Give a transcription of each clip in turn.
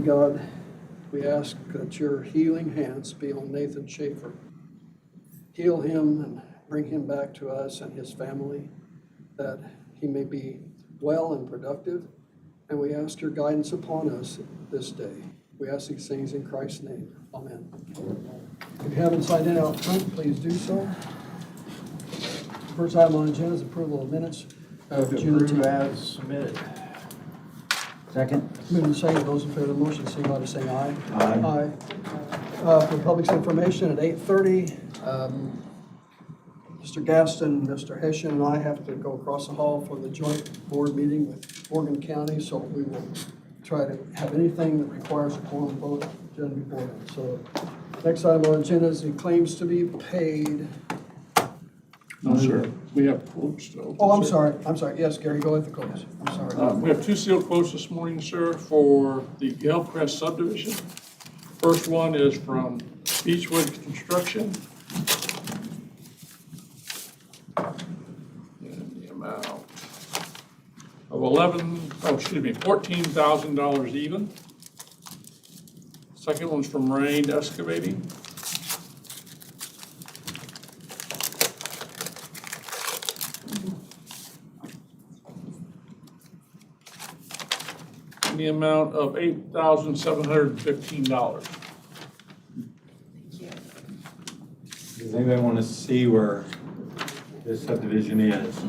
God, we ask that your healing hands be on Nathan Schaefer. Heal him and bring him back to us and his family, that he may be well and productive. And we ask your guidance upon us this day. We ask these things in Christ's name. Amen. If you haven't signed in out front, please do so. First item on the agenda is approval of minutes of June 10th. As submitted. Second. Moving and seconded, those in favor of the motion, signify by saying aye. Aye. Aye. For public's information, at 8:30, Mr. Gaston, Mr. Hessian, and I have to go across the hall for the joint board meeting with Morgan County, so we will try to have anything that requires a quorum vote done before then. So next item on the agenda is the claims to be paid. No, sir. We have quotes though. Oh, I'm sorry. Yes, Gary, go with the quotes. I'm sorry. We have two sealed quotes this morning, sir, for the Gilcrest subdivision. First one is from Beechwood Construction. And the amount of $14,000 even. Second one's from Rain Excavating. In the amount of $8,715. Does anybody want to see where this subdivision is?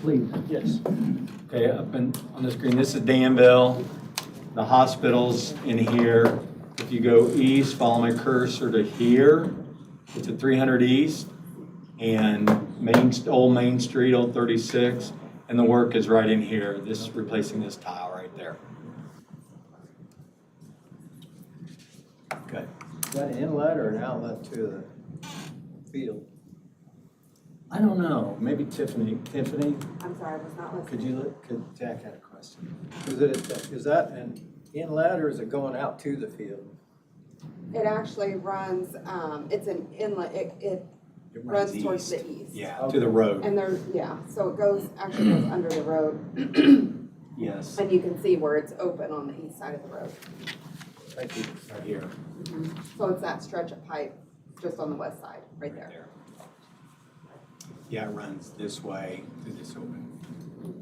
Please. Yes. Okay, up on the screen, this is Danville. The hospital's in here. If you go east, follow my cursor to here. It's at 300 East and Old Main Street, Old 36. And the work is right in here. This is replacing this tile right there. Okay. Is that an inlet or an outlet to the field? I don't know. Maybe Tiffany. Tiffany, I'm sorry, I was not listening. could you look? Jack had a question. Is that an inlet or is it going out to the field? It actually runs, it's an inlet, it runs towards the east. Yeah, to the road. And there, yeah, so it actually goes under the road. Yes. And you can see where it's open on the east side of the road. Thank you. Right here. So it's that stretch of pipe just on the west side, right there. Yeah, it runs this way through this open.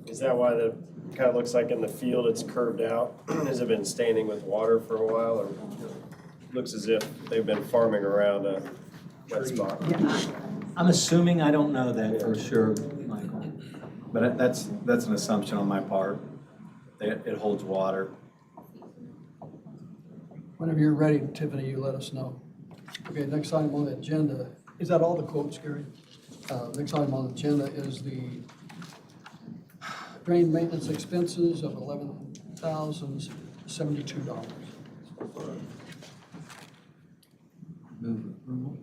Is that why the, kind of looks like in the field it's curved out? Has it been standing with water for a while, or looks as if they've been farming around a wet spot? Yeah, I'm assuming, I don't know that for sure, Michael. But that's an assumption on my part. It holds water. Whenever you're ready, Tiffany, you let us know. Okay, next item on the agenda, is that all the quotes, Gary? Next item on the agenda is the drain maintenance expenses of $11,072. Move approval.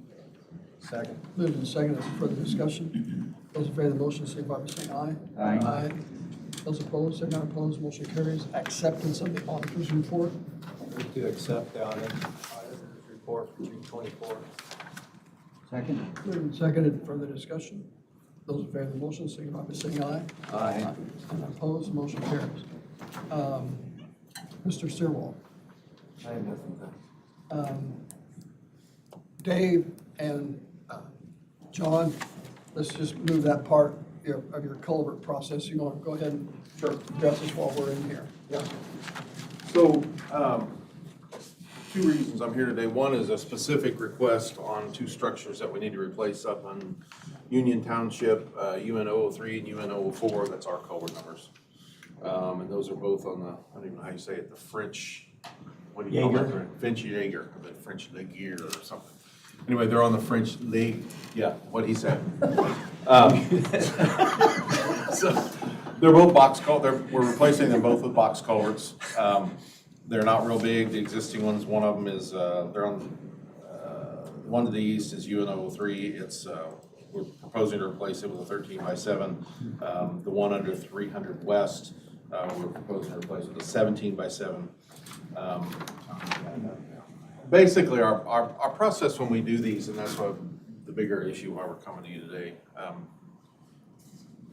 Second. Moved and seconded. Further discussion? Those in favor of the motion, signify by saying aye. Aye. Those opposed, say not opposed. Motion carries. Acceptance of the auditor's report. Move to accept the auditor's report for June 24th. Second. Moved and seconded. Further discussion? Those in favor of the motion, signify by saying aye. Aye. And opposed, motion carries. Mr. Searwald. I have nothing. Dave and John, let's just move that part of your culvert process. You want to go ahead and address this while we're in here. Yeah. So, two reasons I'm here today. One is a specific request on two structures that we need to replace up on Union Township, UN 003 and UN 004. That's our culvert numbers. And those are both on the, I don't even know how you say it, the French, what do you call it? French Jaeger, or the French Laguerre or something. Anyway, they're on the French League. Yeah, what he said. So they're both box culverts. We're replacing them both with box culverts. They're not real big. The existing ones, one of them is, they're on, one to the east is UN 003. It's, we're proposing to replace it with a 13 by 7. The one under 300 west, we're proposing to replace with a 17 by 7. Basically, our process when we do these, and that's what the bigger issue why we're coming to you today.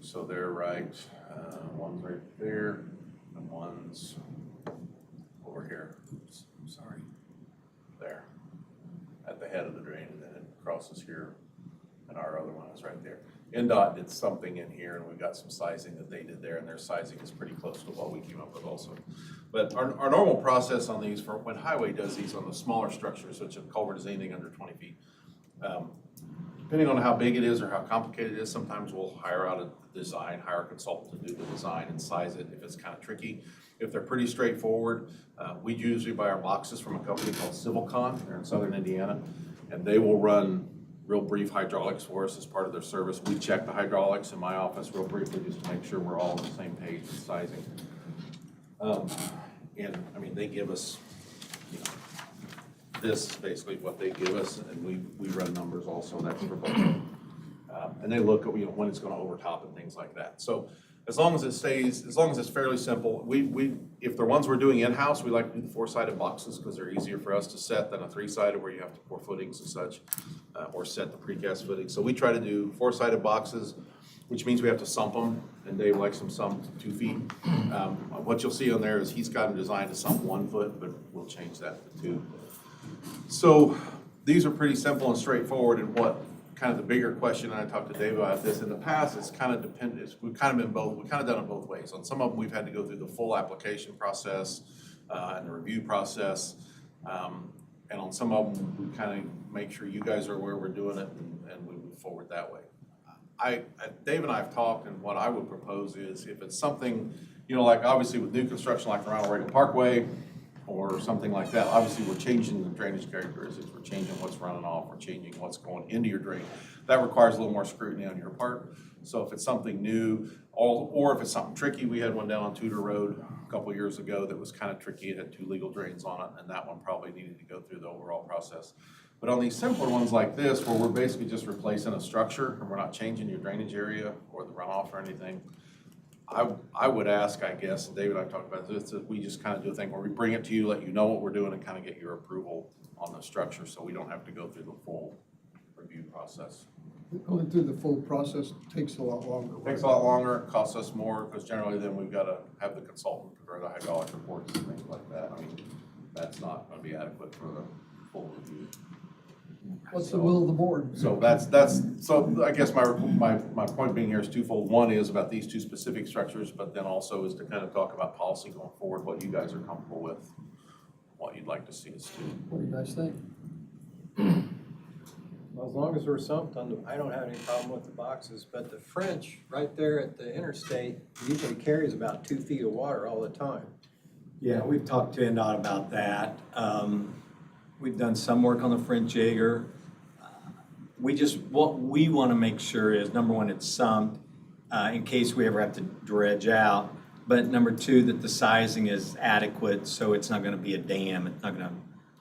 So they're right, one's right there, and one's over here. across is here, and our other one is right there. NDOT did something in here, and we've got some sizing that they did there, and their sizing is pretty close to what we came up with also. But our normal process on these, for when highway does these on the smaller structures, such as culvert is anything under 20 feet, depending on how big it is or how complicated it is, sometimes we'll hire out a design, hire a consultant to do the design and size it if it's kind of tricky. If they're pretty straightforward, we usually buy our boxes from a company called CivilCon. They're in southern Indiana, and they will run real brief hydraulics for us as part of their service. We check the hydraulics in my office real briefly just to make sure we're all on the same page with sizing. And I mean, they give us, you know, this is basically what they give us, and we run numbers also, that's for both. And they look at, you know, when it's gonna overtop and things like that. So as long as it stays, as long as it's fairly simple, if they're ones we're doing in-house, we like to do the 4-sided boxes because they're easier for us to set than a 3-sided where you have to pour footings and such, or set the precast footings. So we try to do 4-sided boxes, which means we have to sump them, and Dave likes them sumped 2 feet. What you'll see on there is he's got them designed to sump 1 foot, but we'll change that to 2. So these are pretty simple and straightforward, and what kind of the bigger question, and I talked to Dave about this, in the past, it's kind of dependent, we've kind of done it both ways. On some of them, we've had to go through the full application process and the review process. And on some of them, we kind of make sure you guys are aware we're doing it, and we move forward that way. Dave and I have talked, and what I would propose is if it's something, you know, like obviously with new construction like around Oregon Parkway or something like that, obviously we're changing the drainage characteristics, we're changing what's running off, we're changing what's going into your drain. That requires a little more scrutiny on your part. So if it's something new, or if it's something tricky, we had one down on Tudor Road a couple years ago that was kind of tricky. It had 2 legal drains on it, and that one probably needed to go through the overall process. But on these simpler ones like this, where we're basically just replacing a structure and we're not changing your drainage area or the runoff or anything, I would ask, I guess, and David and I talked about this, that we just kind of do a thing where we bring it to you, let you know what we're doing, and kind of get your approval on the structure, so we don't have to go through the full review process. Going through the full process takes a lot longer. Takes a lot longer, it costs us more, because generally then we've got to have the consultant prepare the hydraulic reports and things like that. I mean, that's not going to be adequate for the full review. What's the will of the board? So so I guess my point being here is twofold. One is about these 2 specific structures, but then also is to kind of talk about policy going forward, what you guys are comfortable with, what you'd like to see us do. What do you guys think? Well, as long as we're sumped, I don't have any problem with the boxes, but the French right there at the interstate usually carries about 2 feet of water all the time. Yeah, we've talked to NDOT about that. We've done some work on the French Jaeger. What we want to make sure is, number one, it's sumped in case we ever have to dredge out. But number 2, that the sizing is adequate, so it's not going to be a dam. It's not going to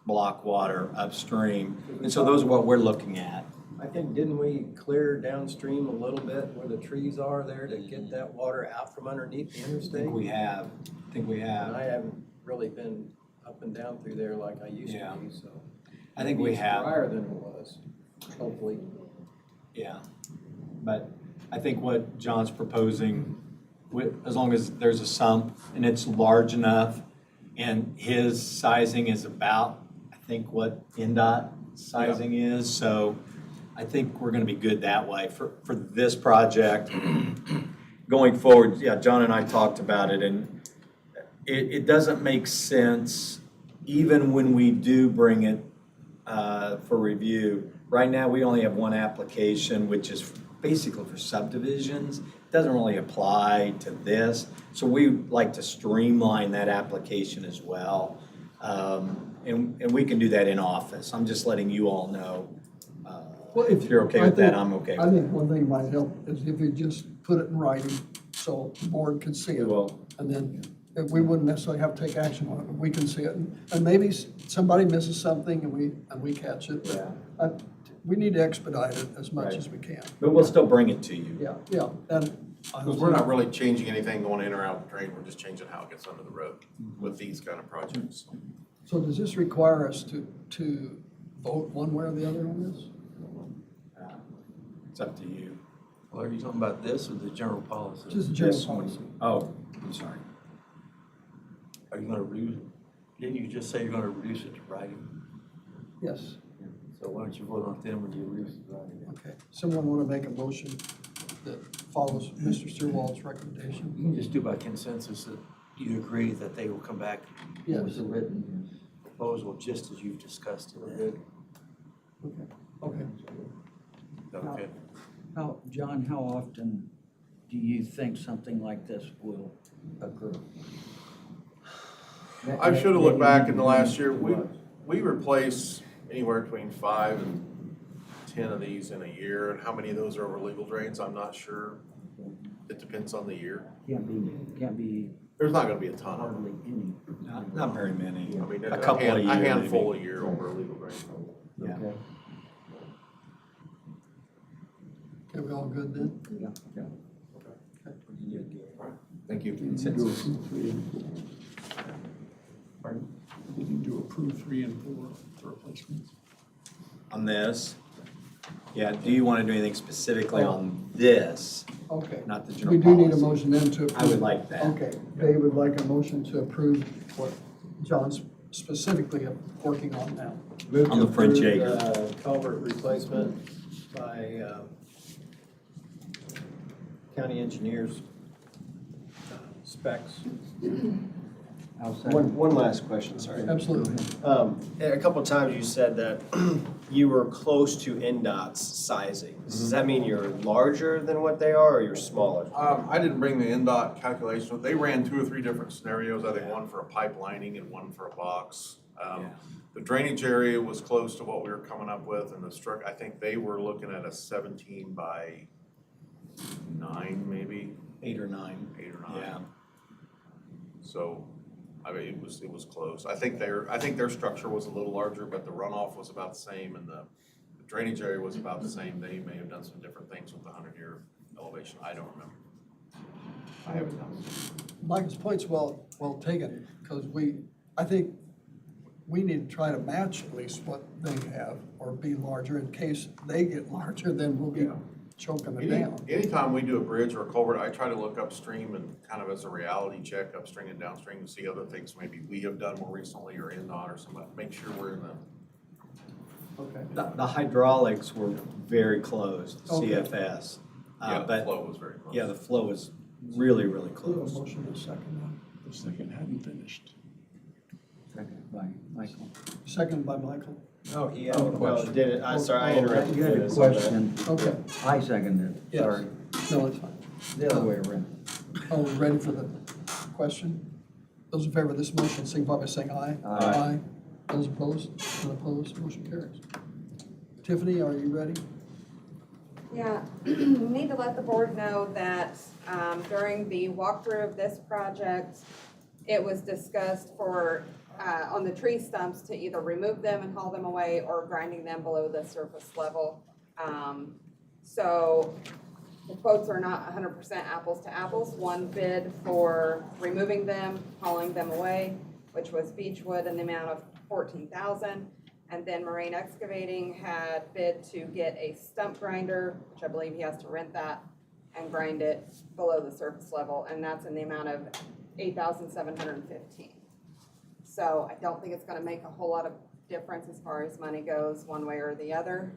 block water upstream. And so those are what we're looking at. I think, didn't we clear downstream a little bit where the trees are there to get that water out from underneath the I interstate? think we have. And I haven't really been up and down through there like I used Yeah. to be, so. I think Maybe we it's have. drier than it was, hopefully. Yeah, but I think what John's proposing, as long as there's a sump and it's large enough, and his sizing is about, I think, what NDOT sizing is, so I think we're gonna be good that way for this project. Going forward, yeah, John and I talked about it, and it doesn't make sense, even when we do bring it for review. Right now, we only have 1 application, which is basically for subdivisions. It doesn't really apply to this. So we like to streamline that application as well. And we can do that in office. I'm just letting you all know. Well, If you're okay with that, I'm okay I with it. think one thing might help is if you just put it in writing so the board can see it. Well, And then if we wouldn't necessarily have to take action on it, but we can see it. And maybe somebody misses something and we catch it. yeah, But we need to expedite it as much Right. as we can. but we'll still bring it to you. Yeah, and. Because we're not really changing anything going in or out the drain, we're just changing how it gets under the road with these kind of projects. So does this require us to vote one way or the other on this? It's up to you. Well, are you talking about this or the general policy? Just general This one. policy. Oh, I'm sorry. Are you gonna reduce, didn't you just say you're gonna reduce it to writing? Yes. So why don't you vote on them or do you leave? Okay, someone want to make a motion that follows Mr. Stillwell's recommendation? Just do by consensus that you agree that they will come back Yes. with a written proposal, just as you've discussed it. Okay, okay. Is that okay? John, how often do you think something like this will occur? I should have looked back in the last year. We replace anywhere between 5 and 10 of these in a year. And how many of those are over legal drains, I'm not sure. It depends on the year. Can't be There's not gonna be a ton of them. hardly any. Not very many. I mean, A couple a year, a handful maybe. a year over a legal drain. Yeah. Okay. Okay, we all good then? Yeah. Thank you. Consensus. Pardon? You need to approve 3 and 4 for replacements. On this, yeah, do you want to do anything specifically on this, Okay. not the general We policy? do need a motion then to approve. I would like that. Okay, Dave would like a motion to approve what John's specifically working on now. Move On to the French approve acre. the culvert replacement by county engineers specs. I'll second. One last question, sorry. Absolutely. A couple of times you said that you were close to NDOT's sizing. Does that mean you're larger than what they are, or you're smaller? I didn't bring the NDOT calculation. They ran 2 or 3 different scenarios, I think one for a pipe lining and one for a box. The drainage area was close to what we were coming up with, and I think they were looking at a 17 by 9, maybe, 8 or 9. 8 or 9. Yeah. So, I mean, it was close. I think their structure was a little larger, but the runoff was about the same, and the drainage area was about the same. They may have done some different things with the 100-year elevation. I don't remember. I haven't done. Mike's point's well taken, because I think we need to try to match at least what they have, or be larger in case they get larger, then we'll be Yeah. choking it down. Anytime we do a bridge or a culvert, I try to look upstream and kind of as a reality check, upstream and downstream, to see other things maybe we have done more recently or NDOT or somebody, make sure we're in the. Okay. The hydraulics were very close, Okay. CFS. Yeah, the But, flow was very close. yeah, the flow was really, really We have close. a motion in a second. The second hadn't finished. Second by Michael. Second by Michael. Oh, he had Oh, a well, question. did it, sorry, I interrupted. You had a Dennis on that. question. Okay. I seconded it. Yes. Sorry. No, it's fine. The other way around. Oh, we ready for the question? Those in favor of this motion, signify by saying aye. Aye. Those opposed? None opposed, motion carries. Tiffany, are you ready? Yeah, need to let the board know that during the walkthrough of this project, it was discussed for, on the tree stumps, to either remove them and haul them away or grinding them below the surface level. So the quotes are not 100% apples to apples. One bid for removing them, hauling them away, which was Beechwood in the amount of $14,000. And then Marine Excavating had bid to get a stump grinder, which I believe he has to rent that, and grind it below the surface level, and that's in the amount of $8,715. So I don't think it's gonna make a whole lot of difference as far as money goes, one way or the other.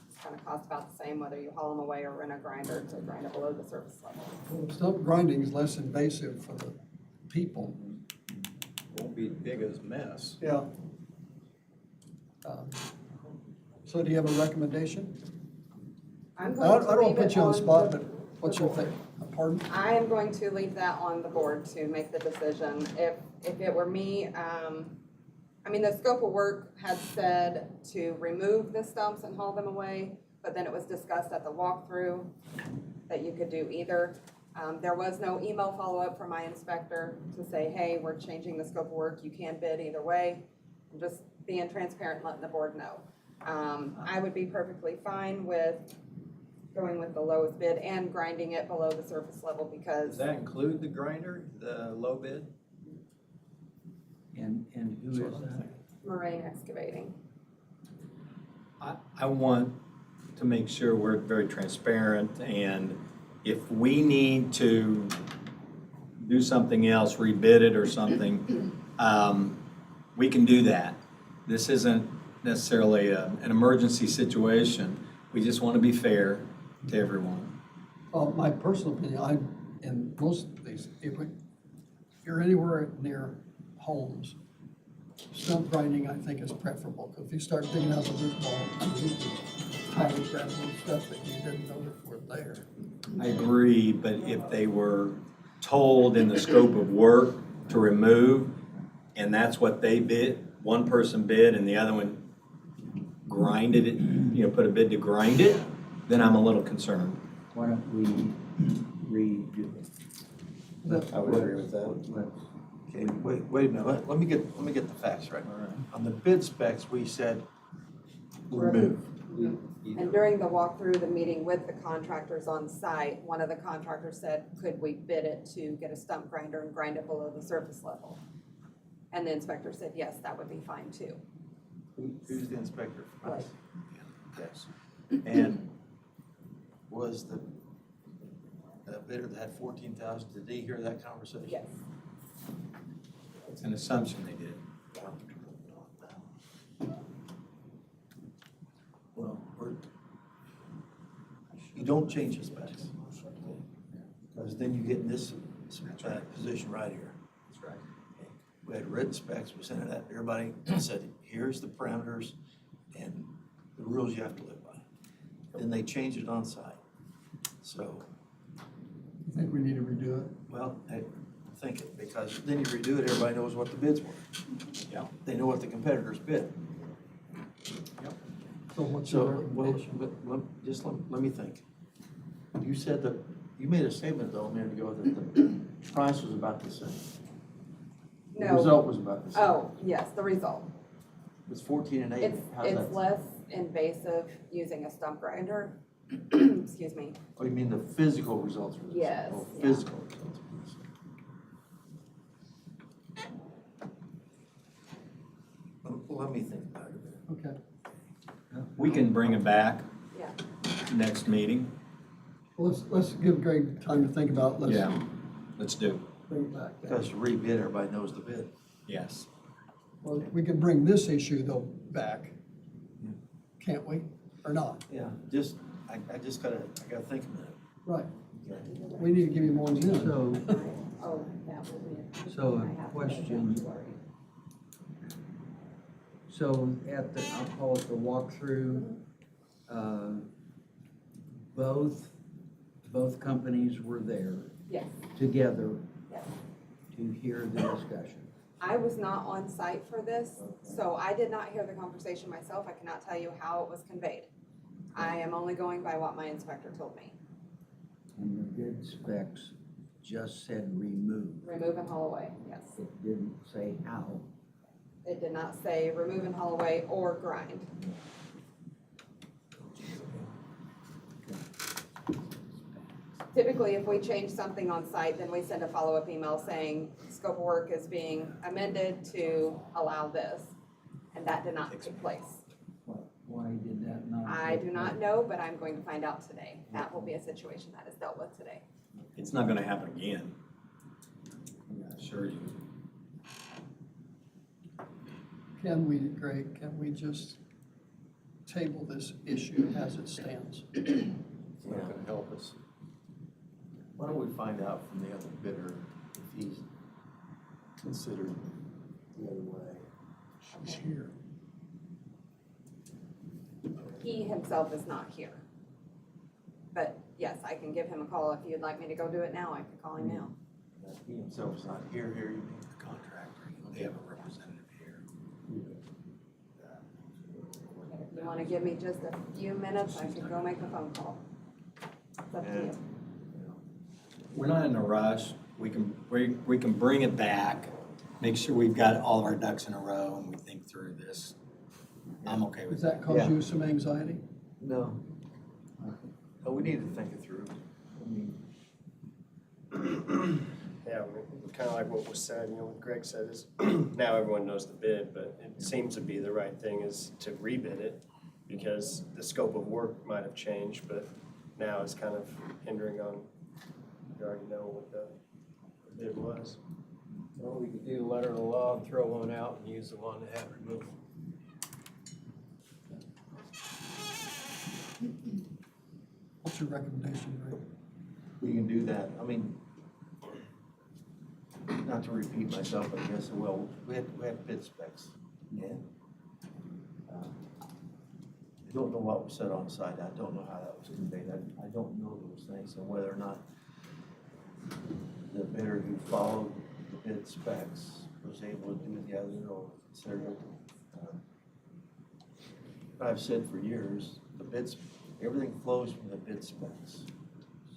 It's gonna cost about the same whether you haul them away or rent a grinder to grind it below the surface level. Stump grinding is less invasive for the people. Won't be big as mess. Yeah. So do you have a recommendation? I'm I going don't to want leave to put it you on the spot, the- but what's your thing? Pardon? I am going to leave that on the board to make the decision. If it were me, I mean, the scope of work had said to remove the stumps and haul them away, but then it was discussed at the walkthrough that you could do either. There was no email follow-up from my inspector to say, hey, we're changing the scope of work, you can bid either way. I'm just being transparent and letting the board know. I would be perfectly fine with going with the lowest bid and grinding it below the surface level Does because that include the grinder, the low bid? And who is that? Marine Excavating. I want to make sure we're very transparent, and if we need to do something else, rebid it or something, we can do that. This isn't necessarily an emergency situation. We just want to be fair to everyone. Well, my personal opinion, in most of these, if you're anywhere near homes, stump grinding, I think, is preferable, because if you start digging out the root ball, tiny gravel and stuff that you didn't know were there. I agree, but if they were told in the scope of work to remove, and that's what they bid, one person bid and the other one grinded it, put a bid to grind it, then I'm a little concerned. Why don't we redo it? I would agree with that. Okay, wait a minute, let me get the facts right. On the bid specs, we said remove. And during the walkthrough, the meeting with the contractors on site, one of the contractors said, could we bid it to get a stump grinder and grind it below the surface level? And the inspector said, yes, that would be fine too. Who's the inspector? Right. Yes. And was the bidder that had 14,000, did he hear that conversation? Yes. It's an assumption they did. Well, you don't change the specs. Because then you get in this position right here. That's right. We had written specs, we sent it out, everybody said, here's the parameters and the rules you have to live by. Then they changed it on site. So, You think we need to redo it? well, I think it, because then you redo it, everybody knows what the bids were. Yeah. They know what the competitors bid. So what's So, your well, recommendation? let me think. You said that, you made a statement though a minute ago that the price was about the same. The No. result was about the same. Oh, yes, the result. It's 14 and 8. It's, How's it's that? less invasive using a stump grinder. Excuse me. Oh, you mean the physical results were the same? Yes, Oh, yeah. physical results were the same. Well, let me think about it a bit. Okay, We can bring it back Yeah. next meeting. well, let's give Greg time to think about it. Yeah, Let's let's do. bring it back. then. Because to rebid, everybody knows the bid. Yes. Well, we can bring this issue though back, can't we? Or not? Yeah, I gotta think a minute. Right. We need to give you more than that. So, Oh, that will be it. so a question. So at the, I'll call it the walkthrough, both companies were there Yes, together yes. to hear the discussion. I was not on site for this, so I did not hear the conversation myself. I cannot tell you how it was conveyed. I am only going by what my inspector told me. And the bid specs just said remove. Remove and haul away, yes. It didn't say how. It did not say remove and haul away or grind. Typically, if we change something on site, then we send a follow-up email saying scope of work is being amended to allow this, and that did not take place. Why did that not? I do not know, but I'm going to find out today. That will be a situation that is dealt with today. It's not gonna happen again. I assure you. Can we, Greg, can we just table this issue as it stands? It's not gonna help us. Why don't we find out from the other bidder if he's considered the other way? She's here. He himself is not here. But yes, I can give him a call. If you'd like me to go do it now, I can call him now. He himself is not here, you mean? The contractor, they have a representative here. If you want to give me just a few minutes, I can go make a phone call. It's up to you. We're not in a rush. We can bring it back, make sure we've got all of our ducks in a row and we think through this. I'm okay with Does that. that cause you some anxiety? No. No, we need to think it through. I mean, Yeah, kind of like what was said, what Greg said is, now everyone knows the bid, but it seems to be the right thing is to rebid it because the scope of work might have changed, but now it's kind of hindering on, you already know what the bid was. Well, we could do the letter of the law and throw one out and use the one that had removed. What's your recommendation, Greg? We can do that. I mean, not to repeat myself, but yes, well, we have bid specs. Yeah. I don't know what was said on site. I don't know how that was conveyed. I don't know those things and whether or not the bidder who followed the bid specs was able to do the other or considered it. But I've said for years, the bids, everything flows from the bid specs.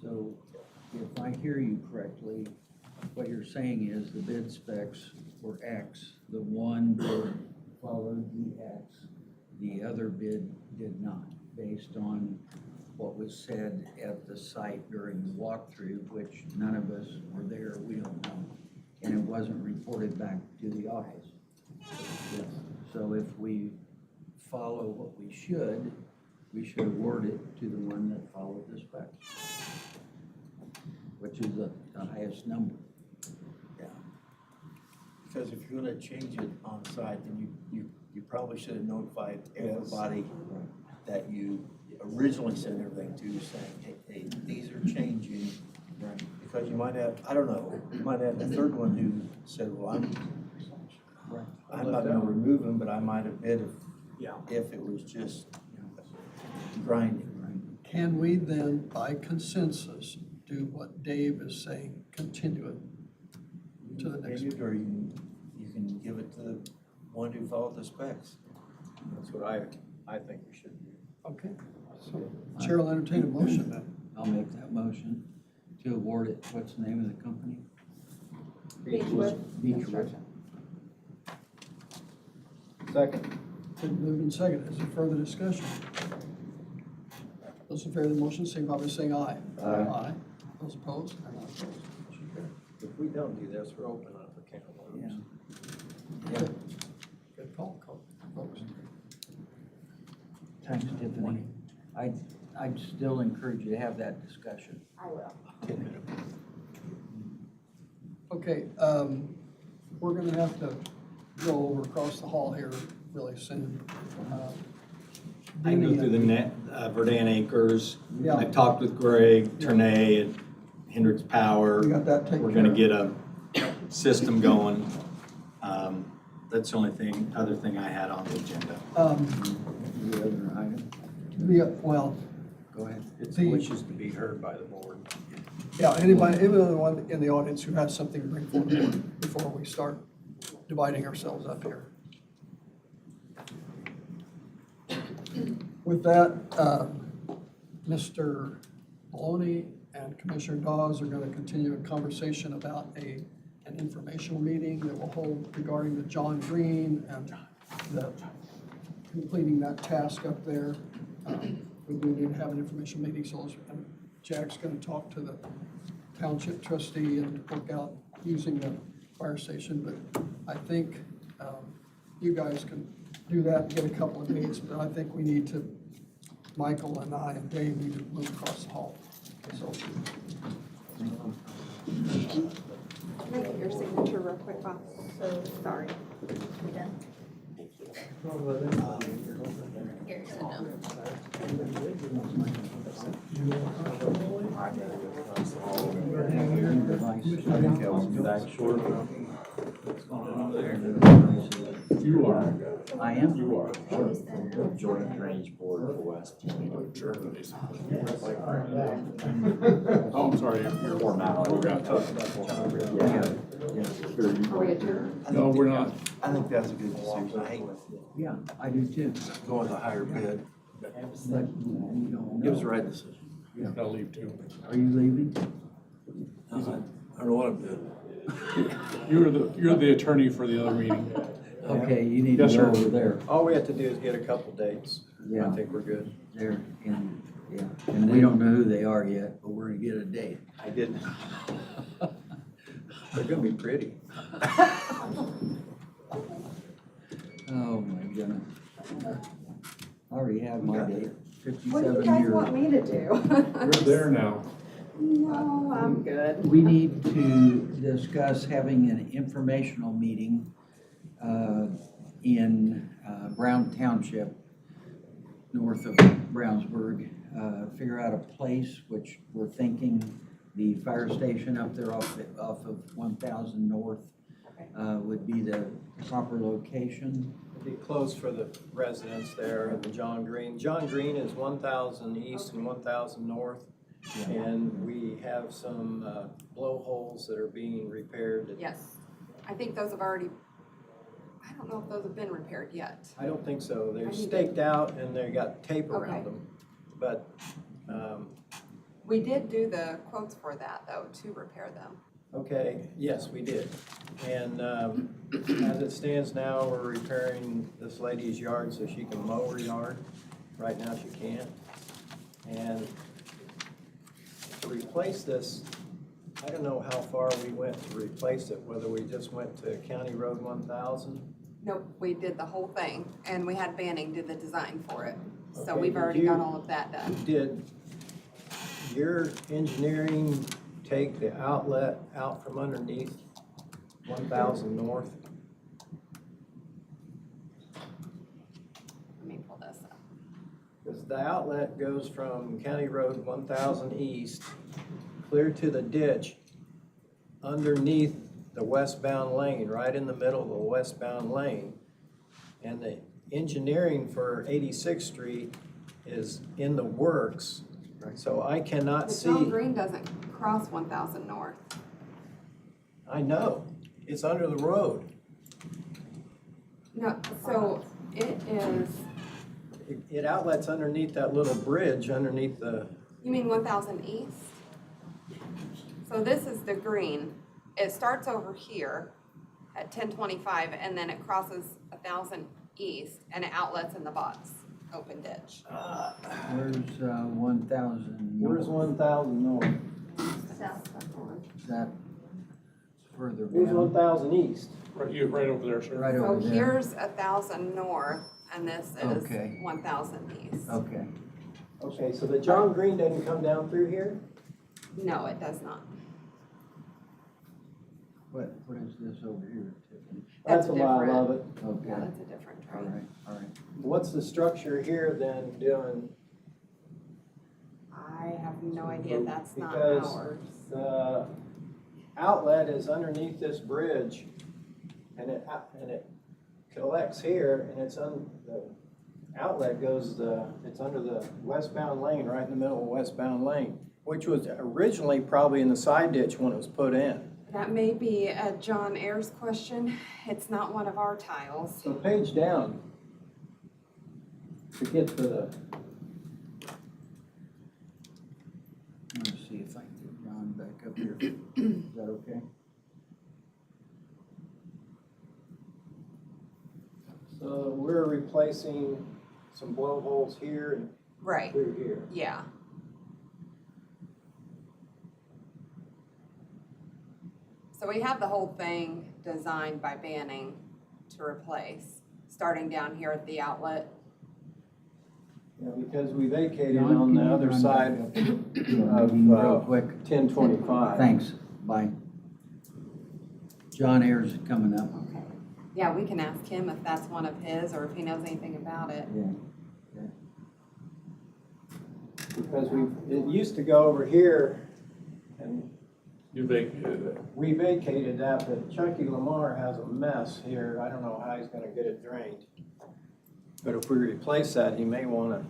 So if I hear you correctly, what you're saying is the bid specs were X, the one bid followed the X, the other bid did not, based on what was said at the site during the walkthrough, which none of us were there, we don't know. And it wasn't reported back to the office. So if we follow what we should award it to the one that followed the specs, which is the highest number. Yeah. Because if you're gonna change it on site, then you probably should have notified everybody that you originally sent everything to, saying, hey, these are changing. Right. Because you might have, I don't know, you might have the third one who said, well, I'm not gonna remove them, but I might have bid if it was just grinding. Can we then, by consensus, do what Dave is saying, continue it to the next meeting? Or you can give it to the one who followed the specs. That's what I think we should do. Okay, so Chair will entertain a motion then. I'll make that motion to award it. What's the name of the company? Beechwood Beechwood. Construction. Second. Been moved and seconded. Is there further discussion? Those in favor of the motion, signify by saying aye. Aye. Those opposed? I'm not opposed. Motion carried. If we don't do this, we're opening up a can of worms. Yeah. Good call, folks. Thanks, Tiffany. I'd still encourage you to have that discussion. I will. Okay, we're gonna have to go over across the hall here really soon. I can go through the net, Verdant Acres. Yeah. I talked with Greg, Ternay, and Hendricks Power. We got that taken We're gonna care of. get a system going. That's the only other thing I had on the agenda. The other item, Well, go ahead. It's The- wishes to be heard by the board. yeah, anyone in the audience who has something to bring forward before we start dividing ourselves up here. With that, Mr. Maloney and Commissioner Dawes are going to continue a conversation about an informational meeting that we'll hold regarding the John Green and completing that task up there. We do need to have an information meeting, so Jack's going to talk to the township trustee and work out using the fire station, but I think you guys can do that and get a couple of dates, but I think we need to, Michael and I and Dave need to move across the hall. So, Can I get your signature real quick, Bob? So, sorry. We done? Here, sit down. You are. I am? You are. Joint Range Board for West. Oh, I'm sorry. You're Formality. We're gonna talk about that. Yeah. Are we adjourned? No, we're not. I think that's a good decision. I hate Yeah, I do too. going with a higher bid. But we don't It was the know. right decision. I'll leave too. Are you leaving? I don't know what I'm doing. You're the attorney for the other meeting. Okay, you need to Yes, go sir. over there. All we have to do is get a couple dates. I Yeah. think we're good. There, and, yeah, and we don't know who they are yet, but we're gonna get a date. I didn't. They're gonna be pretty. Oh, my goodness. I already have my date, What do you 57 guys want years. me to do? We're there now. No, I'm good. We need to discuss having an informational meeting in Brown Township, north of Brownsburg, figure out a place, which we're thinking the fire station up there off of 1000 North would be the proper location. It'd be close for the residents there in the John Green. John Green is 1000 east and 1000 north. And we have some blowholes that are being repaired. Yes, I think those have already, I don't know if those have been repaired yet. I don't think so. I They're need staked out and they got tape Okay. around them. But, We did do the quotes for that though, to repair them. okay, yes, we did. And as it stands now, we're repairing this lady's yard so she can mow her yard. Right now she can't. And to replace this, I don't know how far we went to replace it, whether we just went to County Road 1000. Nope, we did the whole thing, and we had Banning do the design for it. So Okay, we've did already you- got all of that done. Did your engineering take the outlet out from underneath 1000 north? Let me pull this up. Because the outlet goes from County Road 1000 east, clear to the ditch, underneath the westbound lane, right in the middle of the westbound lane. And the engineering for 86th Street is in the works, so I cannot The see. John Green doesn't cross 1000 North. I know, it's under the road. No, so it is, It outlets underneath that little bridge underneath the, you mean 1000 East? So this is the green. It starts over here at 1025, and then it crosses 1000 East, and it outlets in the box, open ditch. Where's 1000 where's North? 1000 north? Is that further Here's down? 1000 east. Right over there, sir. Right So over there? here's 1000 North, and this is Okay. 1000 East. Okay. Okay, so the John Green doesn't come down through here? No, it does not. What is this over here, Tiffany? That's That's a mile different. of it. Okay, Yeah, that's a different all tree. right, all right. What's the structure here then doing? I have no idea, that's not Because ours. the outlet is underneath this bridge and it collects here and it's the outlet goes it's under the westbound lane, right in the middle of westbound lane, which was originally probably in the side ditch when it was put in. That may be a John Ayers question. It's not one of our tiles. So page down to get to the, I'm gonna see if I can get John back up here. Is that okay? so we're replacing some blowholes here and Right, through here. yeah. So we have the whole thing designed by Banning to replace, starting down here at the outlet. Yeah, because we vacated John, on can the you other run side back up? of, Real quick. 1025. Thanks, bye. John Ayers is coming up. Okay. Yeah, we can ask him if that's one of his or if he knows anything about it. Yeah. Because it used to go over here and You vacated it. we vacated that, but Chucky Lamar has a mess here. I don't know how he's gonna get it drained. But if we replace that, he may wanna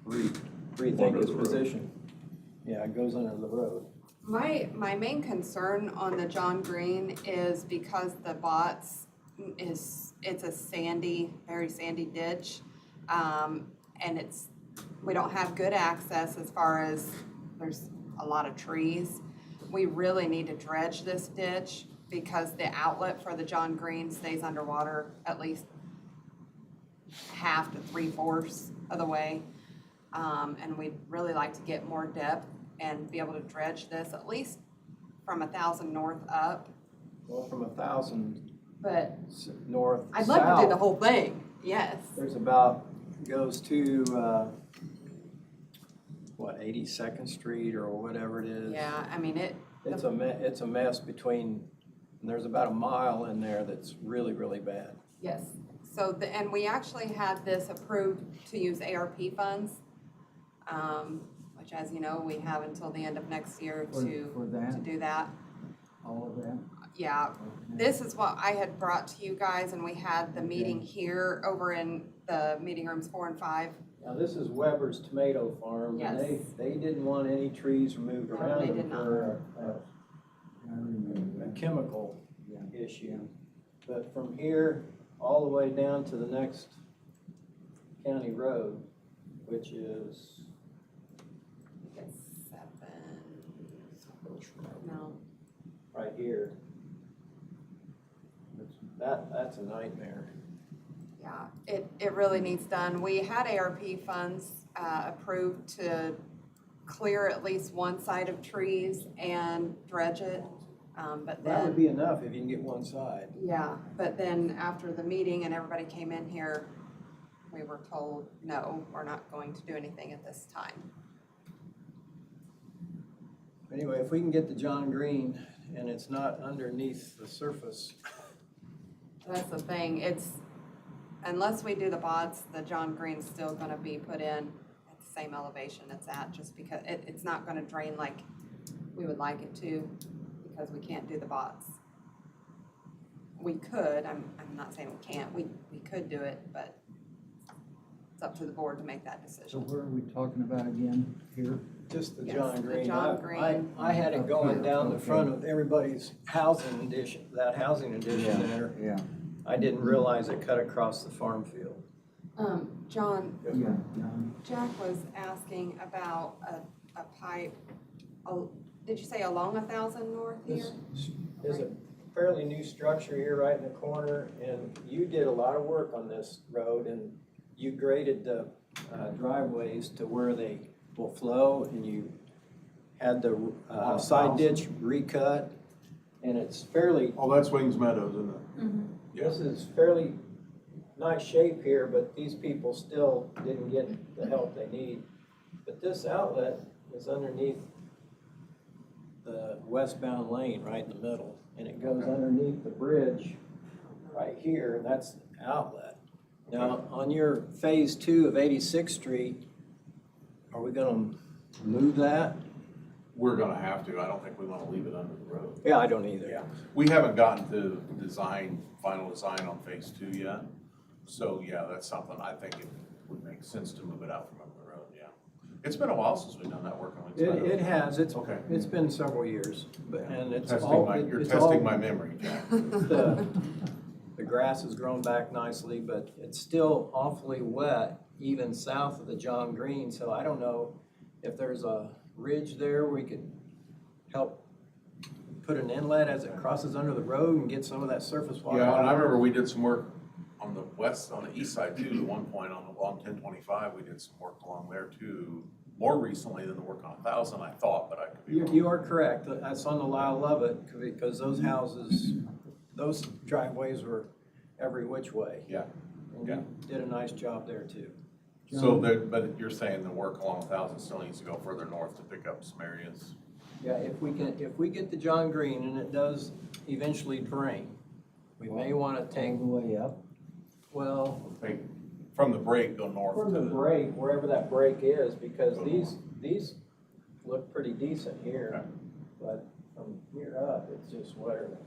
rethink Under his the road. position. Yeah, it goes under the road. My main concern on the John Green is because the bots it's a sandy, very sandy ditch. And we don't have good access as far as there's a lot of trees. We really need to dredge this ditch because the outlet for the John Green stays underwater at least half to 3/4 of the way. And we'd really like to get more depth and be able to dredge this at least from 1000 North up. Well, from 1000 But north I'd love to do the south, whole thing, yes. there's goes to, 82nd Street or whatever it is. Yeah, I mean, It's a mess between, and there's about a mile in there that's really, really bad. yes. So, and we actually had this approved to use ARP funds. which as you know, we have until the end of next year For to that, do that. all of that? Yeah, this is what I had brought to you guys, and we had the meeting here over in the meeting rooms 4 and 5. Now, this is Weber's tomato farm, and Yes. they didn't want any trees removed No, around they them did not. for I remember a that. chemical Yeah. issue. But from here all the way down to the next county road, which is, I think it's 7, no, right here. That's a nightmare. yeah, it really needs done. We had ARP funds approved to clear at least one side of trees and dredge it, but That would then, be enough if you can get one side. yeah, but then after the meeting and everybody came in here, we were told, no, we're not going to do anything at this time. Anyway, if we can get the John Green and it's not underneath the surface, That's the thing, unless we do the bods, the John Green's still gonna be put in at the same elevation it's at, just because it's not gonna drain like we would like it to, because we can't do the bods. We could, I'm not saying we can't, we could do it, but it's up to the board to make that So decision. where are we talking about again? Here? just the Yes, John the Green. John I- Green. I had it going down the Okay. front of everybody's housing addition, that housing addition there. Yeah. I didn't realize it cut across the farm field. John, Yeah. Jack was asking about a pipe, did you say along 1,000 north here? This is a fairly new structure here right in the corner, and you did a lot of work on this road, and you graded the driveways to where they will flow, and you had the side ditch recut, and it's fairly, Oh, that's Wings Meadows, isn't it? this is fairly nice shape here, but these people still didn't get the help they need. But this outlet is underneath the westbound lane right in the middle, and it goes underneath the bridge right here, and that's the outlet. Now, on your phase 2 of 86th Street, are we gonna move that? We're gonna have to. I don't think we wanna leave it under the road. Yeah, I don't either. Yeah, we haven't gotten to final design on phase 2 yet. So, yeah, that's something I think it would make sense to move it out from under the road, yeah. It's been a while since we've done that work on Wings Meadows. It has, Okay. it's been several years, but, and it's Testing all. you're it's testing all- my memory, Jack. The grass has grown back nicely, but it's still awfully wet, even south of the John Green, so I don't know if there's a ridge there we could help put an inlet as it crosses under the road and get some of that surface water Yeah, and I out. remember we did some work on the east side too, at one point along 1025, we did some work along there too. More recently than the work on 1,000, I thought, but I could be wrong. You are correct, that's on the Lyle Lovett, because those houses, those driveways were every which way. Yeah, And you did a nice job there too. so but you're saying the work along 1,000 still needs to go further north to pick up some areas? Yeah, if we get the John Green and it does eventually drain, we may wanna take, All the way up? well, Take- From the break, go north from the to, break, wherever that break is, because these look pretty decent here. Okay. But from here up, it's just wetter than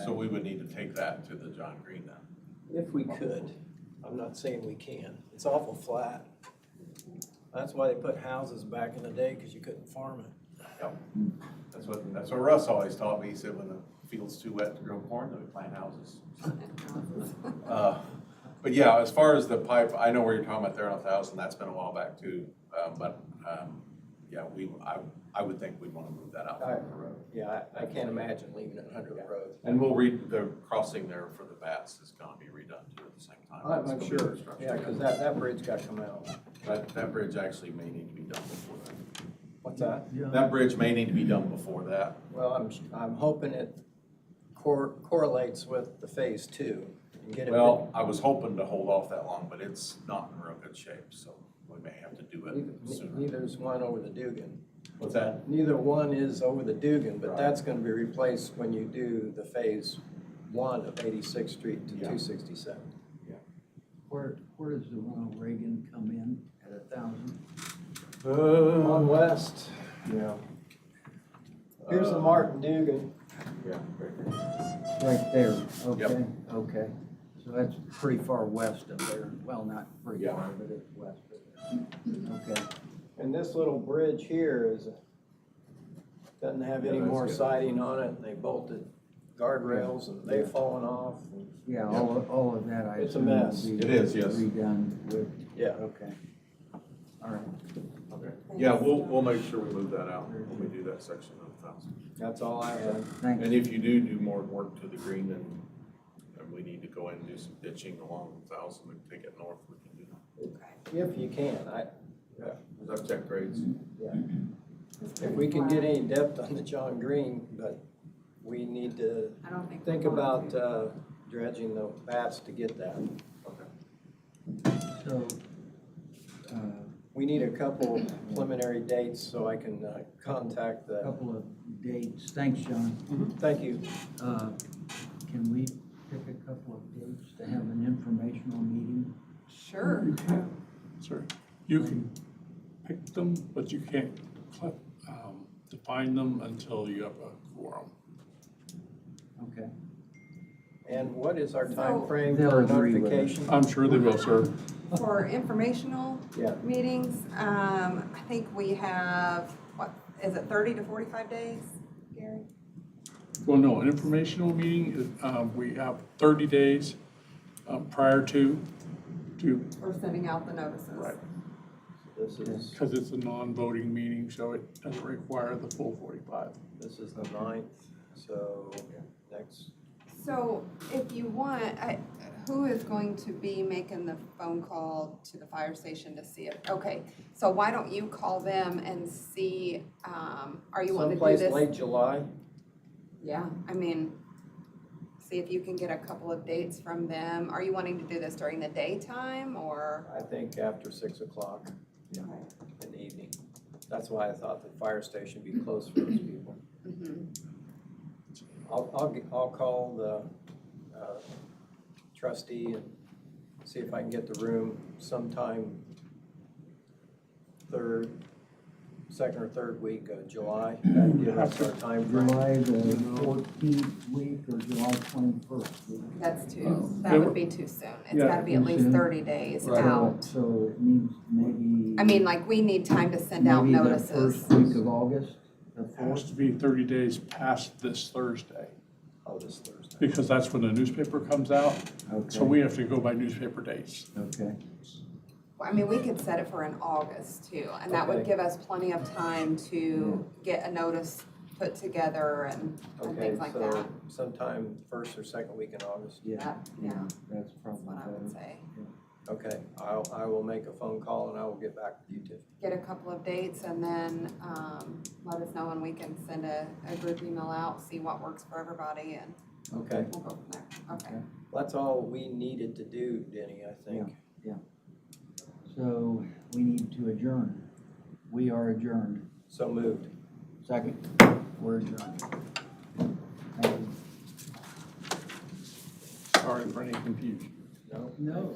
so we would need to take that to the John Green then? if we could. I'm not saying we can. It's awful flat. That's why they put houses back in the day, because you couldn't farm it. Yep. That's what Russ always taught me. He said when the field's too wet to grow corn, then we plant houses. But yeah, as far as the pipe, I know where you're talking about there on 1,000, that's been a while back too. Yeah, I would think we'd want to move that out from the road. Yeah, I can't imagine leaving it under the road. And we'll the crossing there for the bats is gonna be redone too at the same time. It's I'm gonna be sure, restructured. yeah, because that bridge got to come out. That bridge actually may need to be done before that. What's that? That bridge may need to be done before that. Well, I'm hoping it correlates with the phase 2 and get it. Well, I was hoping to hold off that long, but it's not in real good shape, so we may have to do it sooner. Neither's one over the Dugan. What's that? Neither one is over the Dugan, but Right. that's gonna be replaced when you do the phase 1 of 86th Street to Yeah. 267. Where does the one on Reagan come in at 1,000? On west, Yeah. here's the Martin Dugan. Yeah. Right there, okay, okay. So that's pretty far west of there. Well, not pretty Yeah. far, but it's west of there. Okay. And this little bridge here doesn't have any Yeah, that's more good. siding on it, and they bolted guardrails, and they've fallen off. and- Yeah, all of that I It's a assume will mess. be It is, yes. redone with, Yeah, okay. All right. Okay. Yeah, we'll make sure we move that out when we do that section of the house. that's all I have. Thanks. And if you do more work to the green and we need to go in and do some ditching along 1,000 and take it north, we can do that. If you can, Yeah, 'cause I've checked grades. yeah. If we can get any depth on the John Green, but we need to I don't think. think we want about to. dredging the bats to get that. Okay. So, We need a couple preliminary dates so I can contact a the, couple of dates. Thanks, John. thank you. Can we pick a couple of dates to have an informational meeting? Sure. Sir, you can pick them, but you can't define them until you have a quorum. Okay. And what is our So- time frame They'll for agree with it. notification? I'm sure they will, sir. For informational Yeah. meetings, I think we have, what, is it 30 to 45 days, Gary? Well, no, an informational meeting, we have 30 days prior to, We're sending out the notices. right, This is, because it's a non-voting meeting, so it doesn't require the full 45. this is the 9th, so next, So if you want, who is going to be making the phone call to the fire station to see if, okay, so why don't you call them and see, are you wanting to do someplace this? late July? Yeah, I mean, see if you can get a couple of dates from them. Are you wanting to do this during the daytime or? I think after 6 o'clock in the evening. That's why I thought the fire station would be closed for those people. Mhm. I'll call the trustee and see if I can get the room sometime second or third week of July. That'd give us our time frame. July the 14th week or July 21st week? That's Oh. too, that would be too soon. It's Yeah. gotta be at Too least soon? 30 days Right. out. So it needs maybe. I mean, like, we need time to send out maybe the notices. first week of August, the It has 4th? to be 30 days past this Thursday, Oh, this Thursday. because that's when the newspaper comes out. So Okay. we have to go by newspaper dates. Okay. I mean, we could set it for in August too, and that would Okay. give us plenty of time to get a notice put together and Okay, things like so that. sometime first or second week in August. Yeah, Yeah, that's that's probably what I would better. say. Okay, I will make a phone call and I will get back with you, Tiff. Get a couple of dates and then, let us know and we can send a group email out, see what works for everybody and Okay, we'll go from there. Okay. that's all we needed to do, Denny, I think. So we need to adjourn. We are adjourned. So moved. Second, we're adjourned. Thank you. Sorry for any confusion. No.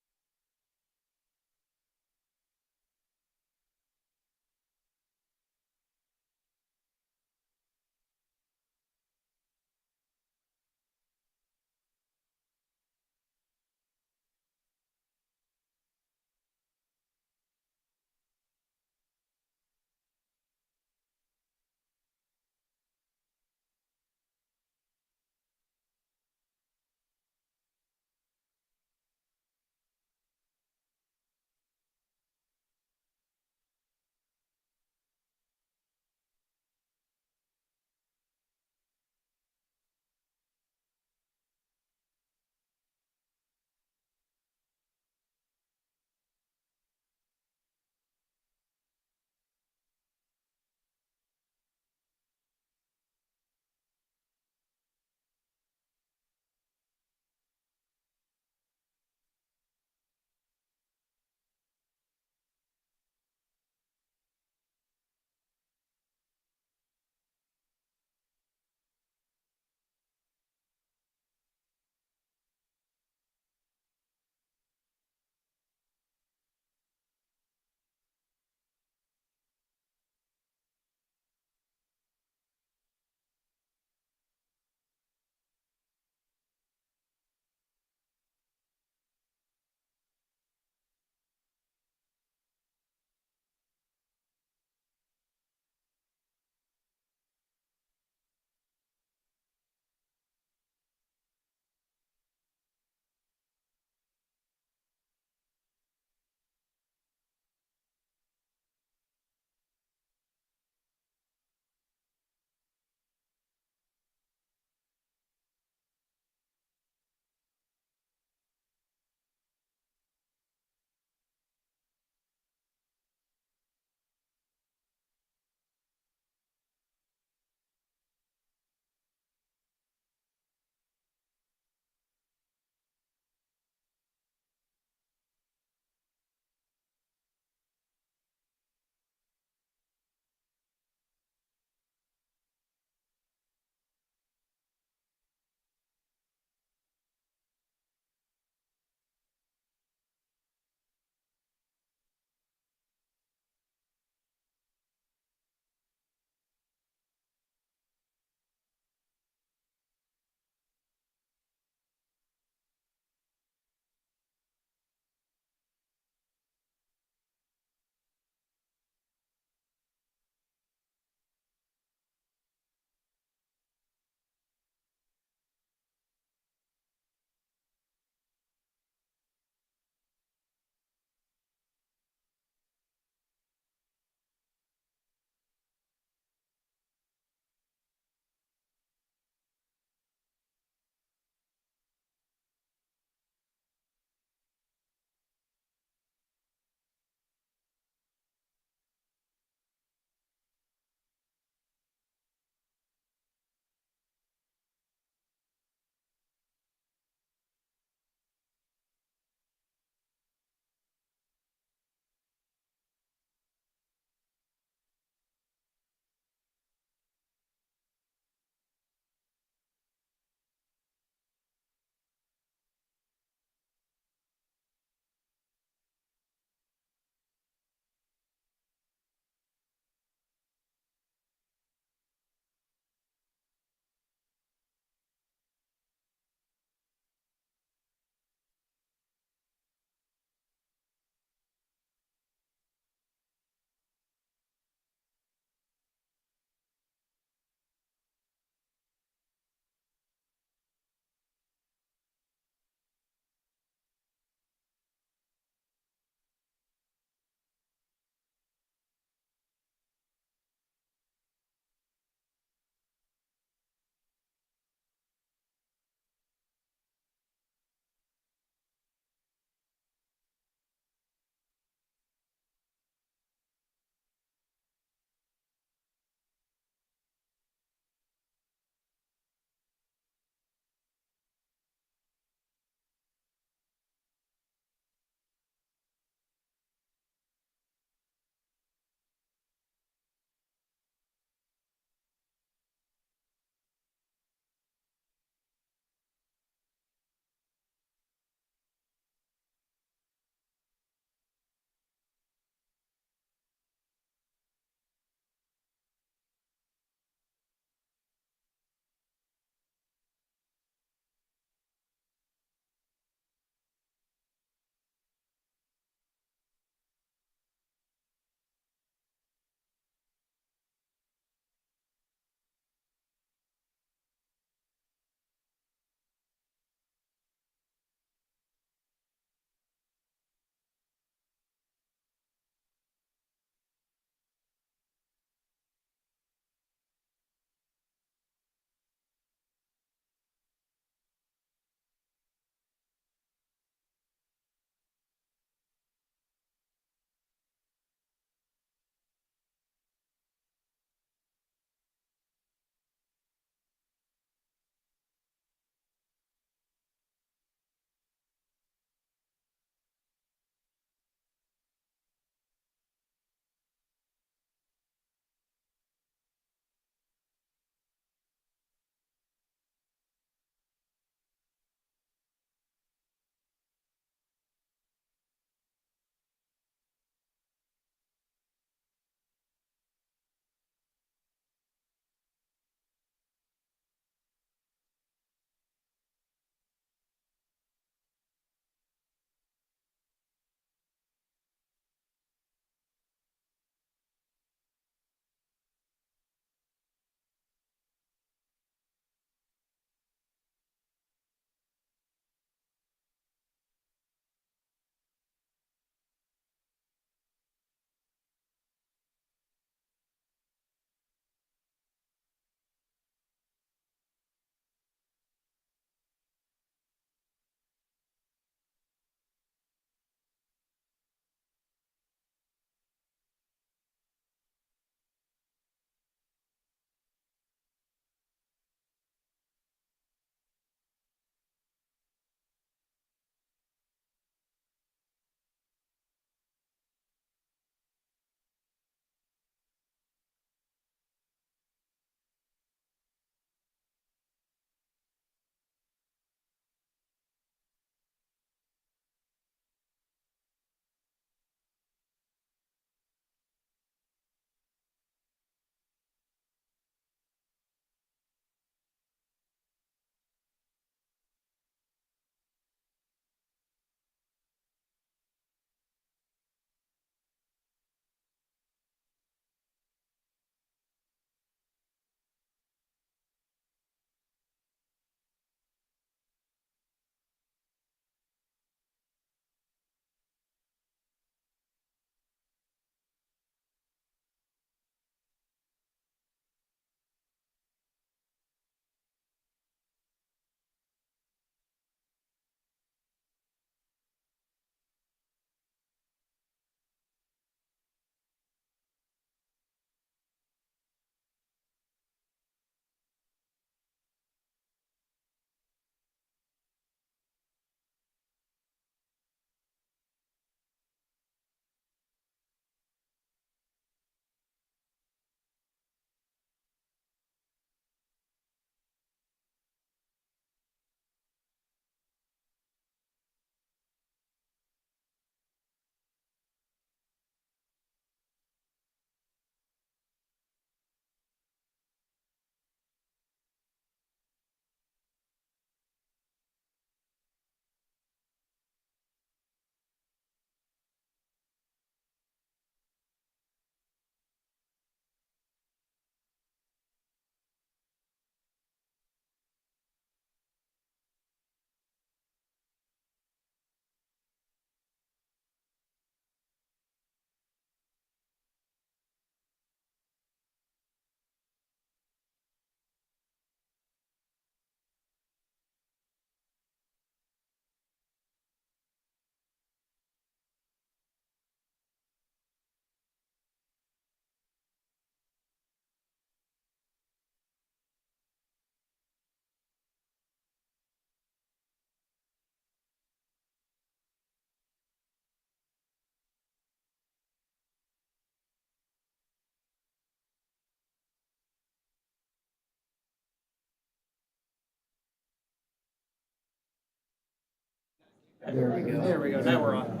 There we go. There we go, now we're on.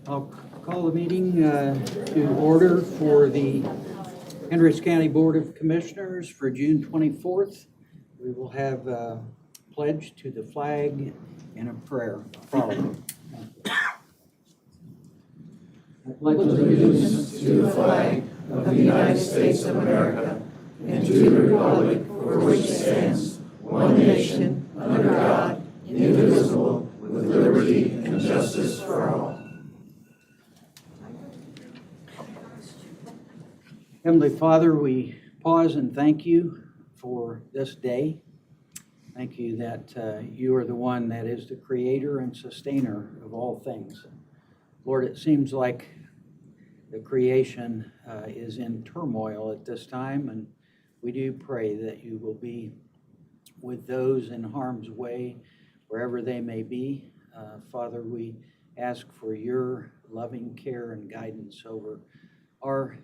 I'll call the meeting to order for the Hendricks County Board of Commissioners for June 24th. We will have a pledge to the flag and a prayer following. I pledge allegiance to the flag of the United States of America and to the republic for which it stands, one nation, under God, indivisible, with liberty and justice for all. Heavenly Father, we pause and thank you for this day. Thank you that you are the one that is the creator and sustainer of all things. Lord, it seems like the creation is in turmoil at this time, and we do pray that you will be with those in harm's way, wherever they may be. Father, we ask for your loving care and guidance over our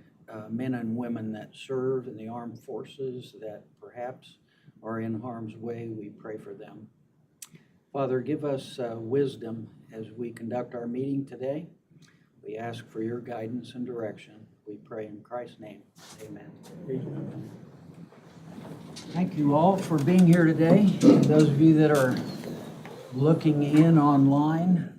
men and women that serve in the armed forces that perhaps are in harm's way. We pray for them. Father, give us wisdom as we conduct our meeting today. We ask for your guidance and direction. We pray in Christ's name. Amen. Thank you all for being here today. Those of you that are looking in online,